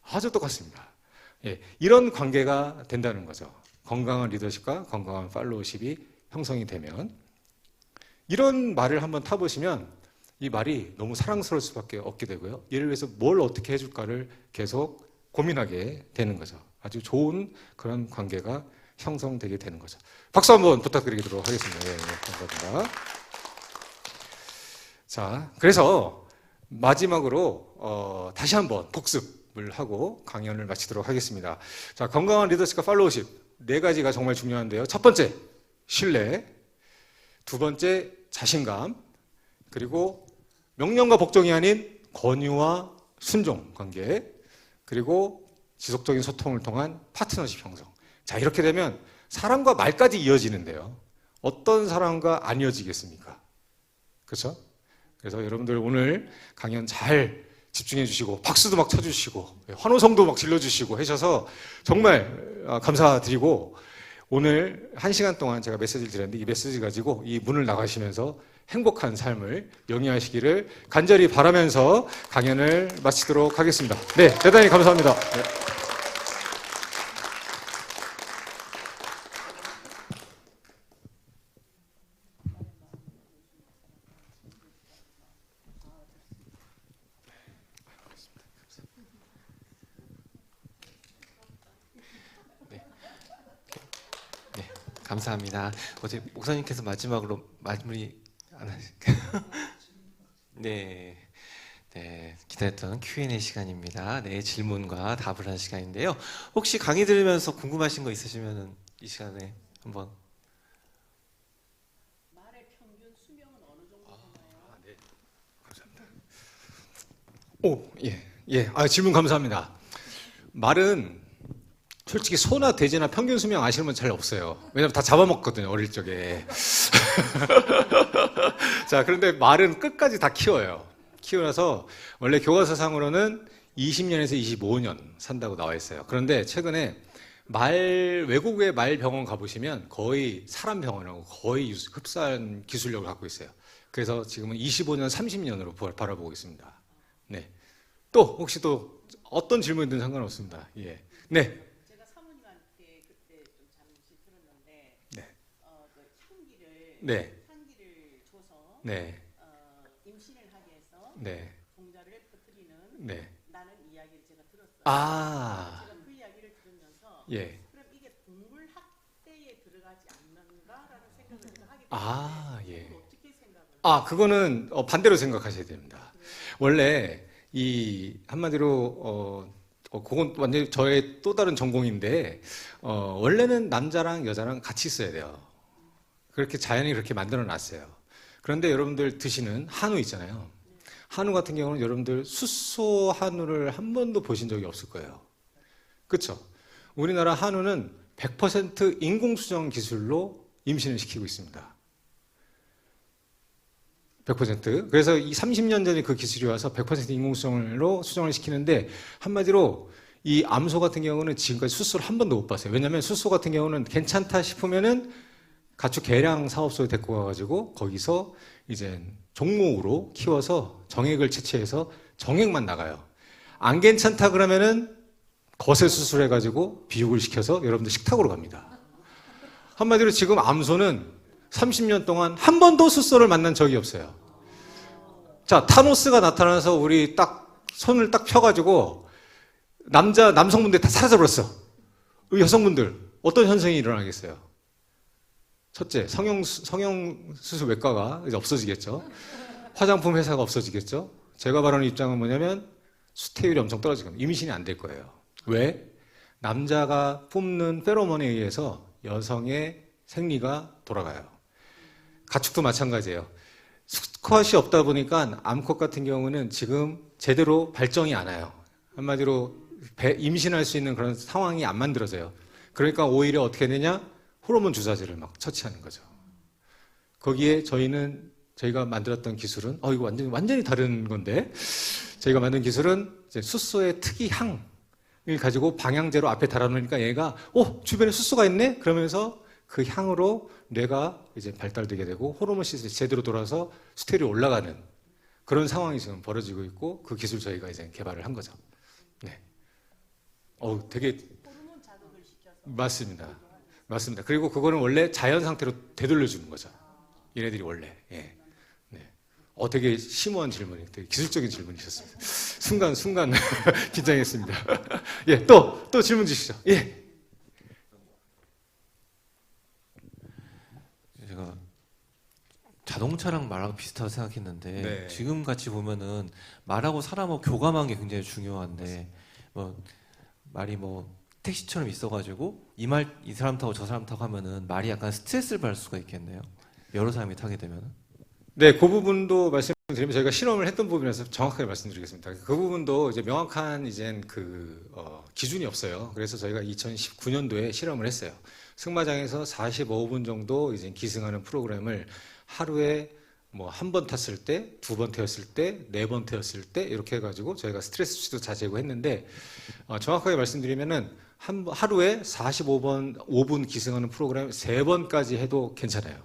아주 똑같습니다. 예, 이런 관계가 된다는 거죠. 건강한 리더십과 건강한 팔로우십이 형성이 되면 이런 말을 한번 타보시면 이 말이 너무 사랑스러울 수밖에 없게 되고요. 이를 위해서 뭘 어떻게 해줄까를 계속 고민하게 되는 거죠. 아주 좋은 그런 관계가 형성되게 되는 거죠. 박수 한번 부탁드리도록 하겠습니다. 예, 감사합니다. 자, 그래서 마지막으로 다시 한번 복습을 하고 강연을 마치도록 하겠습니다. 자, 건강한 리더십과 팔로우십 4가지가 정말 중요한데요. 첫 번째, 신뢰. 두 번째, 자신감. 그리고 명령과 복종이 아닌 권유와 순종 관계. 그리고 지속적인 소통을 통한 파트너십 형성. 자, 이렇게 되면 사랑과 말까지 이어지는데요. 어떤 사랑과 안 이어지겠습니까? 그렇죠? 그래서 여러분들 오늘 강연 잘 집중해 주시고 박수도 막 쳐주시고 환호성도 막 질러주시고 하셔서 정말 감사드리고 오늘 1시간 동안 제가 메시지를 드렸는데 이 메시지 가지고 이 문을 나가시면서 행복한 삶을 영위하시기를 간절히 바라면서 강연을 마치도록 하겠습니다. 네, 대단히 감사합니다. 네. 감사합니다. 어제 목사님께서 마지막으로 마무리 안 하실까요? 네. 네, 기다렸던 Q&A 시간입니다. 네, 질문과 답을 하는 시간인데요. 혹시 강의 들으면서 궁금하신 거 있으시면 이 시간에 한번. 말의 평균 수명은 어느 정도 되나요? 네. 감사합니다. 예. 질문 감사합니다. 말은 솔직히 소나 돼지나 평균 수명 아시는 분 잘 없어요. 왜냐면 다 잡아먹거든요, 어릴 적에. 자, 그런데 말은 끝까지 다 키워요. 키워놔서 원래 교과서상으로는 20년에서 25년 산다고 나와 있어요. 그런데 최근에 외국의 말 병원 가보시면 거의 사람 병원하고 거의 흡사한 기술력을 갖고 있어요. 그래서 지금은 25년, 30년으로 바라보고 있습니다. 네. 또 혹시 또 어떤 질문이든 상관없습니다. 예. 네. 제가 사모님한테 그때 좀 잠시 들었는데, 네. 그 네. 향기를 줘서 네. 임신을 하게 해서 네. 동자를 퍼뜨리는 네. 나는 이야기를 제가 들었어요. 아. 제가 그 이야기를 들으면서 예. 그럼 이게 동물 학대에 들어가지 않는가라는 생각을 제가 하게 됐는데, 아, 예. 어떻게 생각을? 그거는 반대로 생각하셔야 됩니다. 원래 이 한마디로 그건 완전히 저의 또 다른 전공인데 원래는 남자랑 여자랑 같이 있어야 돼요. 그렇게 자연이 그렇게 만들어 놨어요. 그런데 여러분들 드시는 한우 있잖아요. 한우 같은 경우는 여러분들 숫소 한우를 한 번도 보신 적이 없을 거예요. 그렇죠? 우리나라 한우는 100% 인공수정 기술로 임신을 시키고 있습니다. 100%. 그래서 이 30년 전에 그 기술이 와서 100% 인공수정으로 수정을 시키는데 한마디로 이 암소 같은 경우는 지금까지 숫소를 한 번도 못 봤어요. 왜냐하면 숫소 같은 경우는 괜찮다 싶으면은 가축 개량 사업소에 데리고 가가지고 거기서 이제 종목으로 키워서 정액을 채취해서 정액만 나가요. 안 괜찮다 그러면은 거세 수술해가지고 비육을 시켜서 여러분들 식탁으로 갑니다. 한마디로 지금 암소는 30년 동안 한 번도 숫소를 만난 적이 없어요. 자, 타노스가 나타나서 우리 딱 손을 딱 펴가지고 남성분들 다 사라져버렸어. 우리 여성분들 어떤 현상이 일어나겠어요? 첫째, 성형수술 외과가 이제 없어지겠죠. 화장품 회사가 없어지겠죠. 제가 말하는 입장은 뭐냐면 수태율이 엄청 떨어지거든요. 임신이 안 될 거예요. 왜? 남자가 뿜는 페로몬에 의해서 여성의 생리가 돌아가요. 가축도 마찬가지예요. 수컷이 없다 보니까 암컷 같은 경우는 지금 제대로 발정이 안 와요. 한마디로 임신할 수 있는 그런 상황이 안 만들어져요. 그러니까 오히려 어떻게 되냐? 호르몬 주사제를 막 처치하는 거죠. 거기에 저희가 만들었던 기술은, 이거 완전히 다른 건데, 저희가 만든 기술은 이제 숫소의 특이 향을 가지고 방향제로 앞에 달아놓으니까 얘가, 주변에 숫소가 있네? 그러면서 그 향으로 뇌가 이제 발달되게 되고 호르몬 시스템이 제대로 돌아서 수태율이 올라가는 그런 상황이 지금 벌어지고 있고 그 기술 저희가 이제 개발을 한 거죠. 네. 되게. 호르몬 자극을 시켜서. 맞습니다. 그리고 그거는 원래 자연 상태로 되돌려주는 거죠. 얘네들이 원래. 예. 네. 되게 심오한 질문이, 되게 기술적인 질문이셨습니다. 순간 긴장했습니다. 예, 또 질문 주시죠. 예. 제가 자동차랑 말하고 비슷하다고 생각했는데 네. 지금 같이 보면은 말하고 사람하고 교감하는 게 굉장히 중요한데 뭐 말이 뭐 택시처럼 있어가지고 이 사람 타고 저 사람 타고 하면은 말이 약간 스트레스를 받을 수가 있겠네요. 여러 사람이 타게 되면은. 네, 그 부분도 말씀드리면 저희가 실험을 했던 부분이라서 정확하게 말씀드리겠습니다. 그 부분도 이제 명확한 기준이 없어요. 그래서 저희가 2019년도에 실험을 했어요. 승마장에서 45분 정도 이제 기승하는 프로그램을 하루에 뭐 한 번 탔을 때, 두 번 태웠을 때, 네 번 태웠을 때 이렇게 해가지고 저희가 스트레스 수치도 자제고 했는데 정확하게 말씀드리면은 하루에 5분 기승하는 프로그램 3번까지 해도 괜찮아요.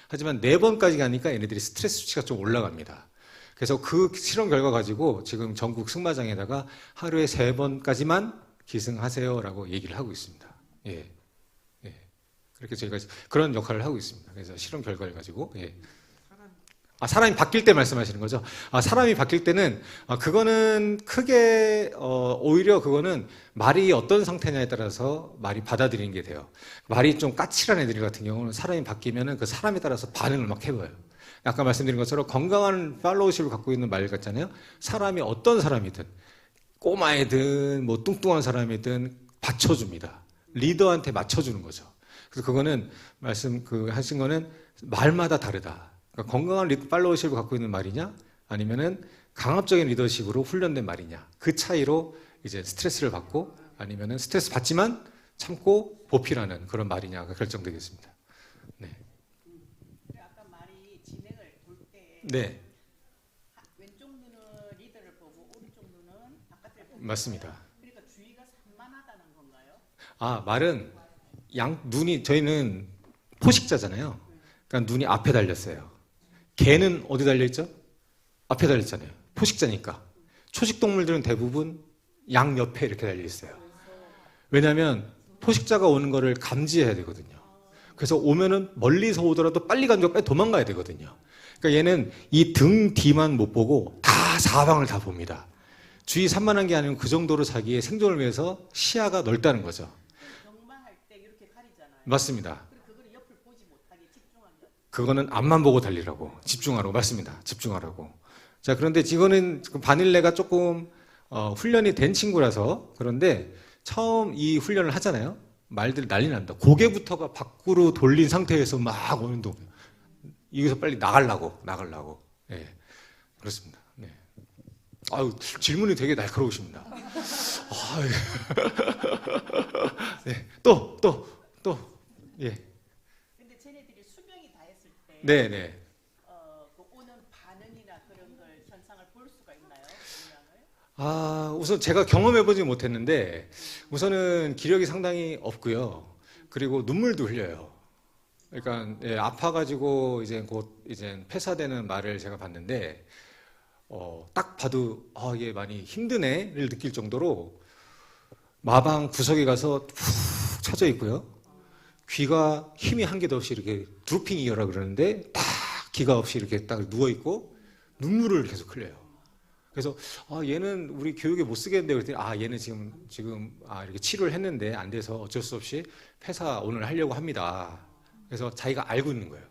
하지만 4번까지 가니까 얘네들이 스트레스 수치가 좀 올라갑니다. 그래서 그 실험 결과 가지고 지금 전국 승마장에다가 하루에 3번까지만 기승하세요라고 얘기를 하고 있습니다. 예. 그렇게 저희가 그런 역할을 하고 있습니다. 그래서 실험 결과를 가지고. 예. 사람이 바뀔 때 말씀하시는 거죠? 사람이 바뀔 때는, 그거는 크게, 오히려 그거는 말이 어떤 상태냐에 따라서 말이 받아들이는 게 돼요. 말이 좀 까칠한 애들 같은 경우는 사람이 바뀌면은 그 사람에 따라서 반응을 막 해봐요. 아까 말씀드린 것처럼 건강한 팔로우십을 갖고 있는 말 같잖아요? 사람이 어떤 사람이든, 꼬마이든, 뭐 뚱뚱한 사람이든 받쳐줍니다. 리더한테 맞춰주는 거죠. 그래서 그거는 하신 거는 말마다 다르다. 그러니까 건강한 팔로워십을 갖고 있는 말이냐, 아니면은 강압적인 리더십으로 훈련된 말이냐, 그 차이로 이제 스트레스를 받고 아니면은 스트레스 받지만 참고 보필하는 그런 말이냐가 결정되겠습니다. 네. 아까 말이 진행을 볼 때 네, 왼쪽 눈은 리더를 보고 오른쪽 눈은 바깥을 보고 맞습니다. 그러니까 주의가 산만하다는 건가요? 말은 눈이 저희는 포식자잖아요. 그러니까 눈이 앞에 달렸어요. 개는 어디 달려있죠? 앞에 달렸잖아요. 포식자니까. 초식 동물들은 대부분 양 옆에 이렇게 달려있어요. 왜냐하면 포식자가 오는 거를 감지해야 되거든요. 그래서 오면은 멀리서 오더라도 빨리 간다고 빨리 도망가야 되거든요. 그러니까 얘는 이 등 뒤만 못 보고 다 사방을 다 봅니다. 주의 산만한 게 아니면 그 정도로 자기의 생존을 위해서 시야가 넓다는 거죠. 경마할 때 이렇게 가리잖아요. 맞습니다. 그리고 그거를 옆을 보지 못하게 집중하면 그거는 앞만 보고 달리라고. 집중하라고. 맞습니다. 집중하라고. 자, 그런데 이거는 바닐레가 조금 훈련이 된 친구라서 그런데 처음 이 훈련을 하잖아요. 말들 난리 난다. 고개부터가 밖으로 돌린 상태에서 막 오는 동. 여기서 빨리 나가려고. 예. 그렇습니다. 네. 질문이 되게 날카로우십니다. 네. 예. 근데 쟤네들이 수명이 다 했을 때 네. 그 오는 반응이나 그런 걸 현상을 볼 수가 있나요? 영향을? 우선 제가 경험해보지 못했는데 우선은 기력이 상당히 없고요. 그리고 눈물도 흘려요. 그러니까 아파가지고 곧 폐사되는 말을 제가 봤는데 딱 봐도 얘 많이 힘드네를 느낄 정도로 마방 구석에 가서 푹 쳐져 있고요. 귀가 힘이 한 개도 없이 이렇게 드루핑이어라 그러는데 딱 기가 없이 이렇게 딱 누워 있고 눈물을 계속 흘려요. 그래서 얘는 우리 교육에 못 쓰겠는데 그랬더니 얘는 지금 이렇게 치료를 했는데 안 돼서 어쩔 수 없이 폐사 오늘 하려고 합니다. 그래서 자기가 알고 있는 거예요.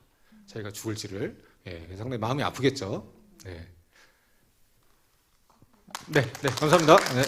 자기가 죽을지를. 예, 그래서 상당히 마음이 아프겠죠. 네, 감사합니다. 네.